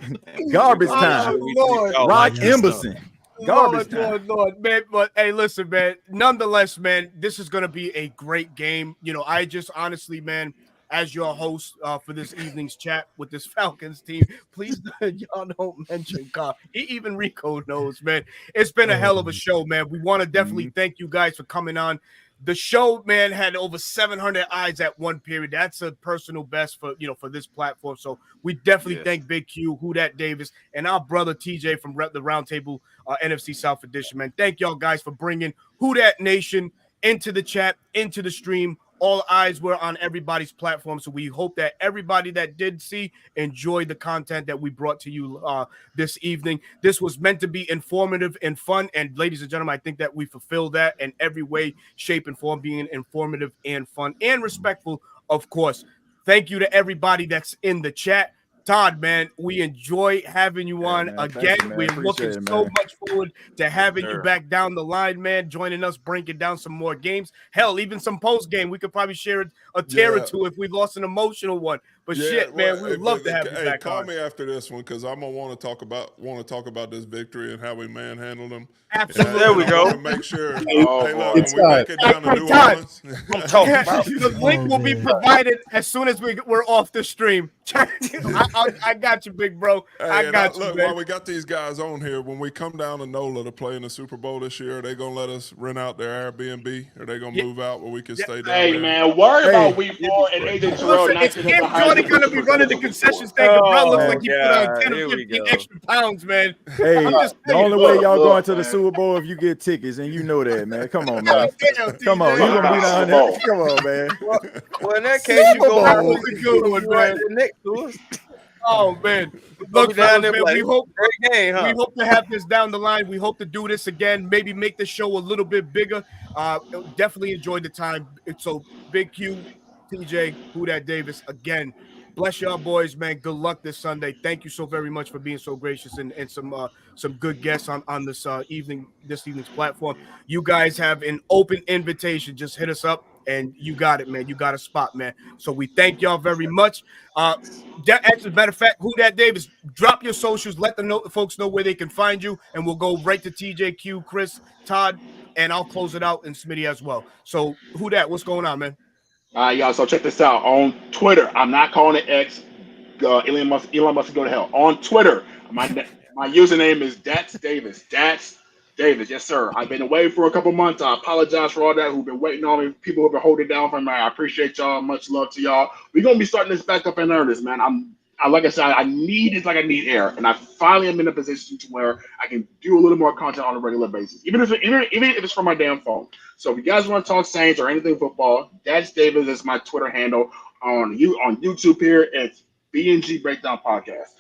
Garbage time. Rock Emerson. Lord, man. But hey, listen, man. Nonetheless, man, this is gonna be a great game. You know, I just honestly, man, as your host for this evening's chat with this Falcons team, please y'all don't mention Carr. Even Rico knows, man. It's been a hell of a show, man. We want to definitely thank you guys for coming on. The show, man, had over 700 eyes at one period. That's a personal best for this platform. So we definitely thank Big Q, Who Dat Davis, and our brother TJ from the Roundtable NFC South Edition, man. Thank y'all guys for bringing Who Dat Nation into the chat, into the stream. All eyes were on everybody's platform. So we hope that everybody that did see enjoyed the content that we brought to you this evening. This was meant to be informative and fun. And ladies and gentlemen, I think that we fulfilled that in every way, shape, and form, being informative and fun and respectful, of course. Thank you to everybody that's in the chat. Todd, man, we enjoy having you on again. We're looking so much forward to having you back down the line, man, joining us, breaking down some more games. Hell, even some post game. We could probably share a tear or two if we lost an emotional one. But Yeah, shit, man, well, we would love to have you hey, back call on. me after this one because I'm gonna want to talk about this victory and how we manhandled them. Absolutely. There we I go. want to make sure. Oh, Hey, look, boy. when we make it down to Hey, New Todd. Orleans, I'm talking Yeah, about. the link will be man. provided as soon as we're off the stream. I got you, big bro. I got you, look, man. while we got these guys on here, when we come down to NOLA to play in the Super Bowl this year, are they gonna let us rent out their Airbnb? Are they gonna Yeah. move out where we can stay down Hey, there? man, worry about Hey, Week 4 and AJ Terrell Listen, not it's getting the Cam highest Jordan gonna be running the concession stand. Bro looks like Oh he put on God, 10 or here we 15 go. extra pounds, man. hey, I'm just the saying. only way y'all Look, going to the man. Super Bowl if you get tickets, and you know that, man. Come on, man. God damn, Come on, TJ. you gonna be down Super there. Bowl. Come on, man. Well, in that case, you Super go Bowl. down That was a good one, right man. there next to us. Oh man, We'll look, be down fellas, there man, like we hope great game, huh? we hope to have this down the line. We hope to do this again. Maybe make the show a little bit bigger. Definitely enjoyed the time. So Big Q, TJ, Who Dat Davis, again. Bless y'all boys, man. Good luck this Sunday. Thank you so very much for being so gracious and some good guests on this evening's platform. You guys have an open invitation. Just hit us up and you got it, man. You got a spot, man. So we thank y'all very much. As a matter of fact, Who Dat Davis, drop your socials, let the folks know where they can find you, and we'll go right to TJQ, Chris, Todd, and I'll close it out and Smitty as well. So, Who Dat, what's going on, man? All right, y'all. So check this out. On Twitter, I'm not calling it X. Elon Musk can go to hell. On Twitter, my username is Dats Davis. Dats Davis, yes sir. I've been away for a couple months. I apologize for all that who've been waiting on me. People who've been holding down for me. I appreciate y'all. Much love to y'all. We're gonna be starting this back up in earnest, man. Like I said, I need air, and I finally am in a position to where I can do a little more content on a regular basis, even if it's from my damn phone. So if you guys want to talk Saints or anything football, Dats Davis is my Twitter handle. On YouTube here, it's B&G Breakdown Podcast.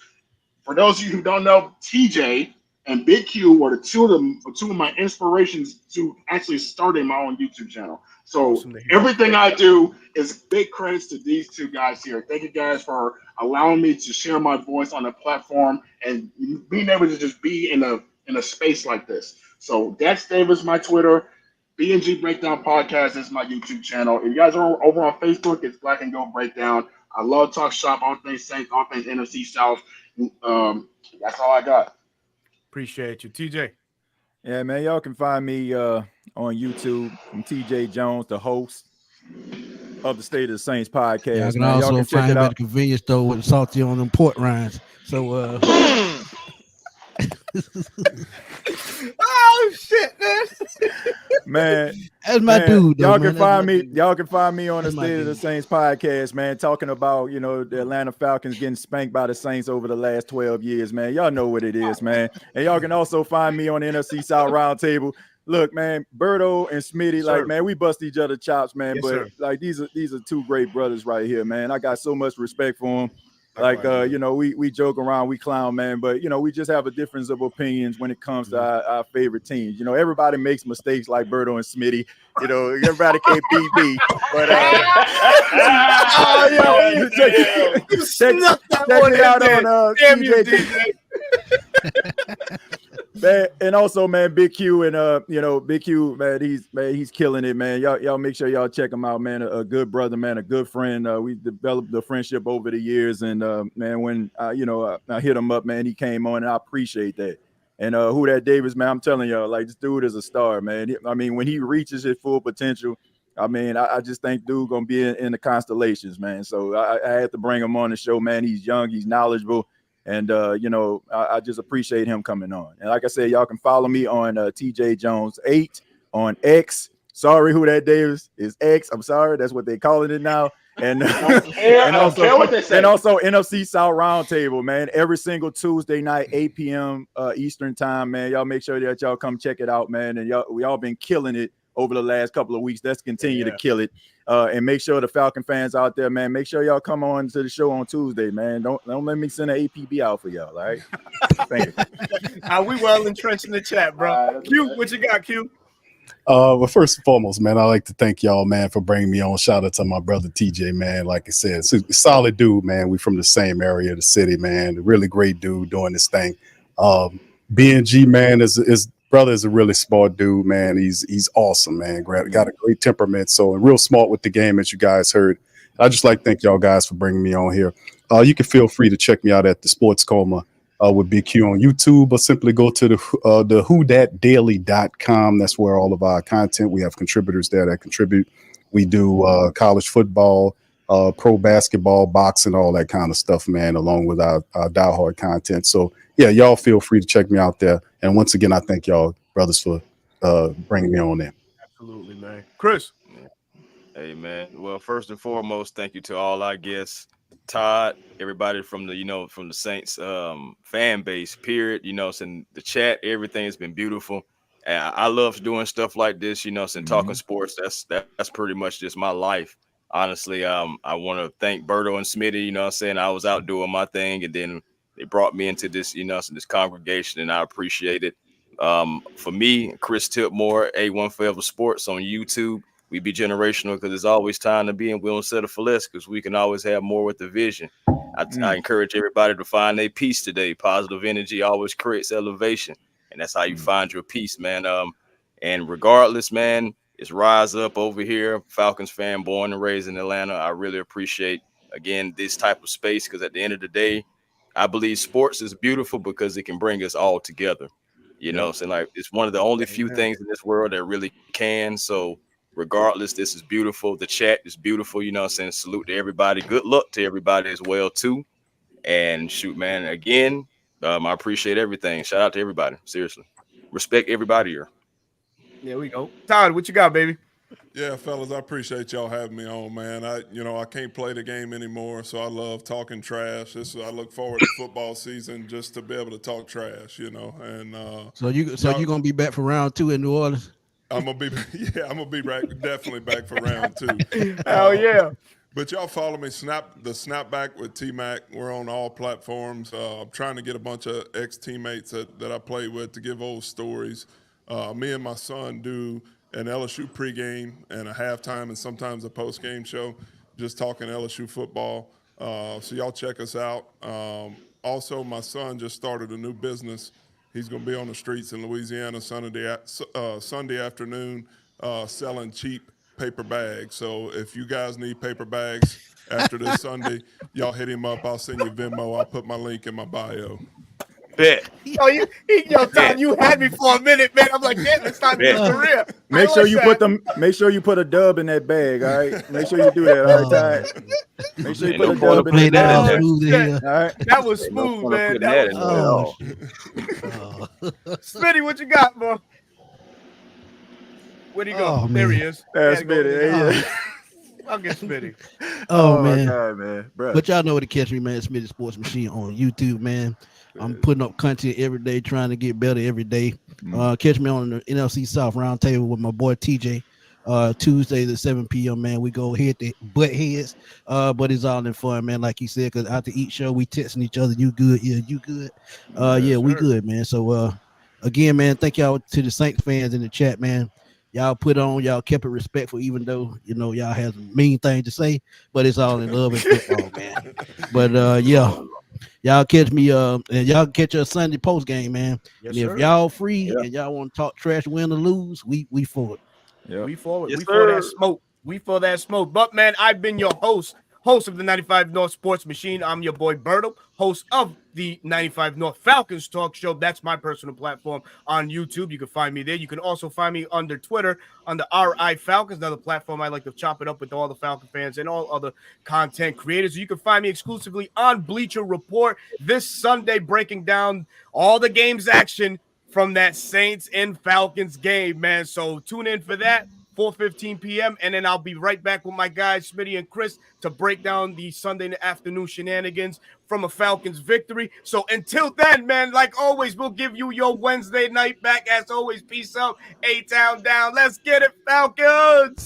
For those of you who don't know, TJ and Big Q were two of my inspirations to actually starting my own YouTube channel. So Awesome to hear. everything I do is big credits to these two guys here. Thank you guys for allowing me to share my voice on a platform and being able to just be in a space like this. So that's Davis, my Twitter. B&G Breakdown Podcast is my YouTube channel. If you guys are over on Facebook, it's Black and Gold Breakdown. I love talk shop, all things Saints, all things NFC South. That's all I got. Appreciate you, TJ. Yeah, man, y'all can find me on YouTube. I'm TJ Jones, the host of the State of the Saints podcast. Yeah, I can man. Y'all also can check find it him at out. the convenience store with salty on them port rinds. So Oh shit, man. That's my dude, though, y'all man. can find me. Dude. Y'all can find me on the That's my State of the dude. Saints podcast, man. Talking about the Atlanta Falcons getting spanked by the Saints over the last 12 years, man. Y'all know what it is, man. And y'all can also find me on the NFC South Roundtable. Look, man, Berto and Smitty, Sir. like, man, we bust each other chops, man. Yes, but sir. like these are two great brothers right here, man. I got so much respect for them. Likewise, Like, we joke around, we clown, man, but we just have a difference of opinions when it comes to our favorite teams. Everybody makes mistakes like Berto and Smitty. Everybody can't beat me, but check it out on Damn you, TJ. Man, and also, man, Big Q and Big Q, man, he's killing it, man. Y'all make sure y'all check him out, man. A good brother, man, a good friend. We developed the friendship over the years, and man, when I hit him up, man, he came on, and I appreciate that. And Who Dat Davis, man, I'm telling y'all, like, this dude is a star, man. When he reaches his full potential, I just think dude gonna be in the constellations, man. So I had to bring him on the show, man. He's young, he's knowledgeable. And, I just appreciate him coming on. And like I said, y'all can follow me on TJ Jones 8 on X. Sorry, Who Dat Davis is X. I'm sorry. That's what they're calling it now. And, and also NFC South Roundtable, man. Every single Tuesday night, 8 p.m. Eastern time, man. Y'all make sure that y'all come check it out, man. And we all been killing it over the last couple of weeks. Let's continue to kill it. And make sure the Falcon fans out there, man, make sure y'all come on to the show on Tuesday, man. Don't let me send an APB out for y'all, all right? Thank you. We well entrenched in the chat, bro. Q, what you got, Q? But first and foremost, man, I'd like to thank y'all, man, for bringing me on. Shout out to my brother TJ, man. Like I said, solid dude, man. We from the same area of the city, man. A really great dude doing this thing. BNG, man, is brother is a really smart dude, man. He's awesome, man. Got a great temperament, so real smart with the game, as you guys heard. I just like to thank y'all guys for bringing me on here. You can feel free to check me out at the Sports Coma with Big Q on YouTube, or simply go to the whodatdaily.com. That's where all of our content. We have contributors there that contribute. We do college football, pro basketball, boxing, all that kind of stuff, man, along with our diehard content. So yeah, y'all feel free to check me out there. And once again, I thank y'all brothers for bringing me on there. Absolutely, man. Chris. Hey man. Well, first and foremost, thank you to all our guests, Todd, everybody from from the Saints fan base, period. Since the chat, everything has been beautiful. And I love doing stuff like this, since talking sports. That's pretty much just my life. Honestly, I want to thank Berto and Smitty, I was out doing my thing, and then they brought me into this, this congregation, and I appreciate it. For me, Chris Tipmore, A1 Forever Sports on YouTube. We be generational because there's always time to be, and we don't settle for less because we can always have more with the vision. I encourage everybody to find their peace today. Positive energy always creates elevation, and that's how you find your peace, man. And regardless, man, it's Rise Up over here. Falcons fan, born and raised in Atlanta. I really appreciate, again, this type of space because at the end of the day, I believe sports is beautiful because it can bring us all together. So like it's one of the only few things in this world that really can. So regardless, this is beautiful. The chat is beautiful. Salute to everybody. Good luck to everybody as well too. And shoot, man, again, I appreciate everything. Shout out to everybody. Seriously, respect everybody here. There we go. Todd, what you got, baby? Yeah, fellas, I appreciate y'all having me on, man. I can't play the game anymore, so I love talking trash. I look forward to football season just to be able to talk trash, And so you're gonna be back for round 2 in New Orleans? I'm gonna be back, definitely back for round 2. Hell yeah! But y'all follow me, Snapback with T-Mac. We're on all platforms. I'm trying to get a bunch of ex-teammates that I played with to give old stories. Me and my son do an LSU pregame and a halftime and sometimes a postgame show, just talking LSU football. So y'all check us out. Also, my son just started a new business. He's going to be on the streets in Louisiana Sunday afternoon selling cheap paper bags. So if you guys need paper bags after this Sunday, y'all hit him up. I'll send you Venmo. I'll put my link in my bio. Bet. Todd, you had me for a minute, man. I'm like, damn, it's time to get career. Make sure you put a dub in that bag, all right? Make sure you do that, all right, Todd? Make sure you put a dub in that bag. All right. That was smooth, man. Smitty, what you got, bro? Where'd he go? There he is. That's Smitty. I'll get Smitty. Oh man. My God, man. Bruh. But y'all know where to catch me, man. Smitty Sports Machine on YouTube, man. I'm putting up content every day, trying to get better every day. Catch me on the NFC South Roundtable with my boy TJ. Tuesdays at 7 p.m. man. We go head to butt heads. But it's all in fun, man. Like you said, because after each show, we texting each other. You good? Yeah, you good? Yeah, we good, man. So again, man, thank y'all to the Saints fans in the chat, man. Y'all put on, y'all kept it respectful, even though y'all have some mean things to say, but it's all in love and football, man. But yeah. Y'all catch me and y'all catch us Sunday post game, man. Yes, and if y'all free and y'all want to talk trash, win or lose, we for it. Yep. We for it. Yes, we for that smoke. We for that smoke. But man, I've been your host of the 95 North Sports Machine. I'm your boy Berto, host of the 95 North Falcons Talk Show. That's my personal platform on YouTube. You can find me there. You can also find me under Twitter under RI Falcons, another platform I like to chop it up with all the Falcon fans and all other content creators. You can find me exclusively on Bleacher Report this Sunday, breaking down all the games action from that Saints and Falcons game, man. So tune in for that. 4:15 p.m. and then I'll be right back with my guys Smitty and Chris to break down the Sunday afternoon shenanigans from a Falcons victory. So until then, man, like always, we'll give you your Wednesday night back. As always, peace out, A-Town down. Let's get it, Falcons!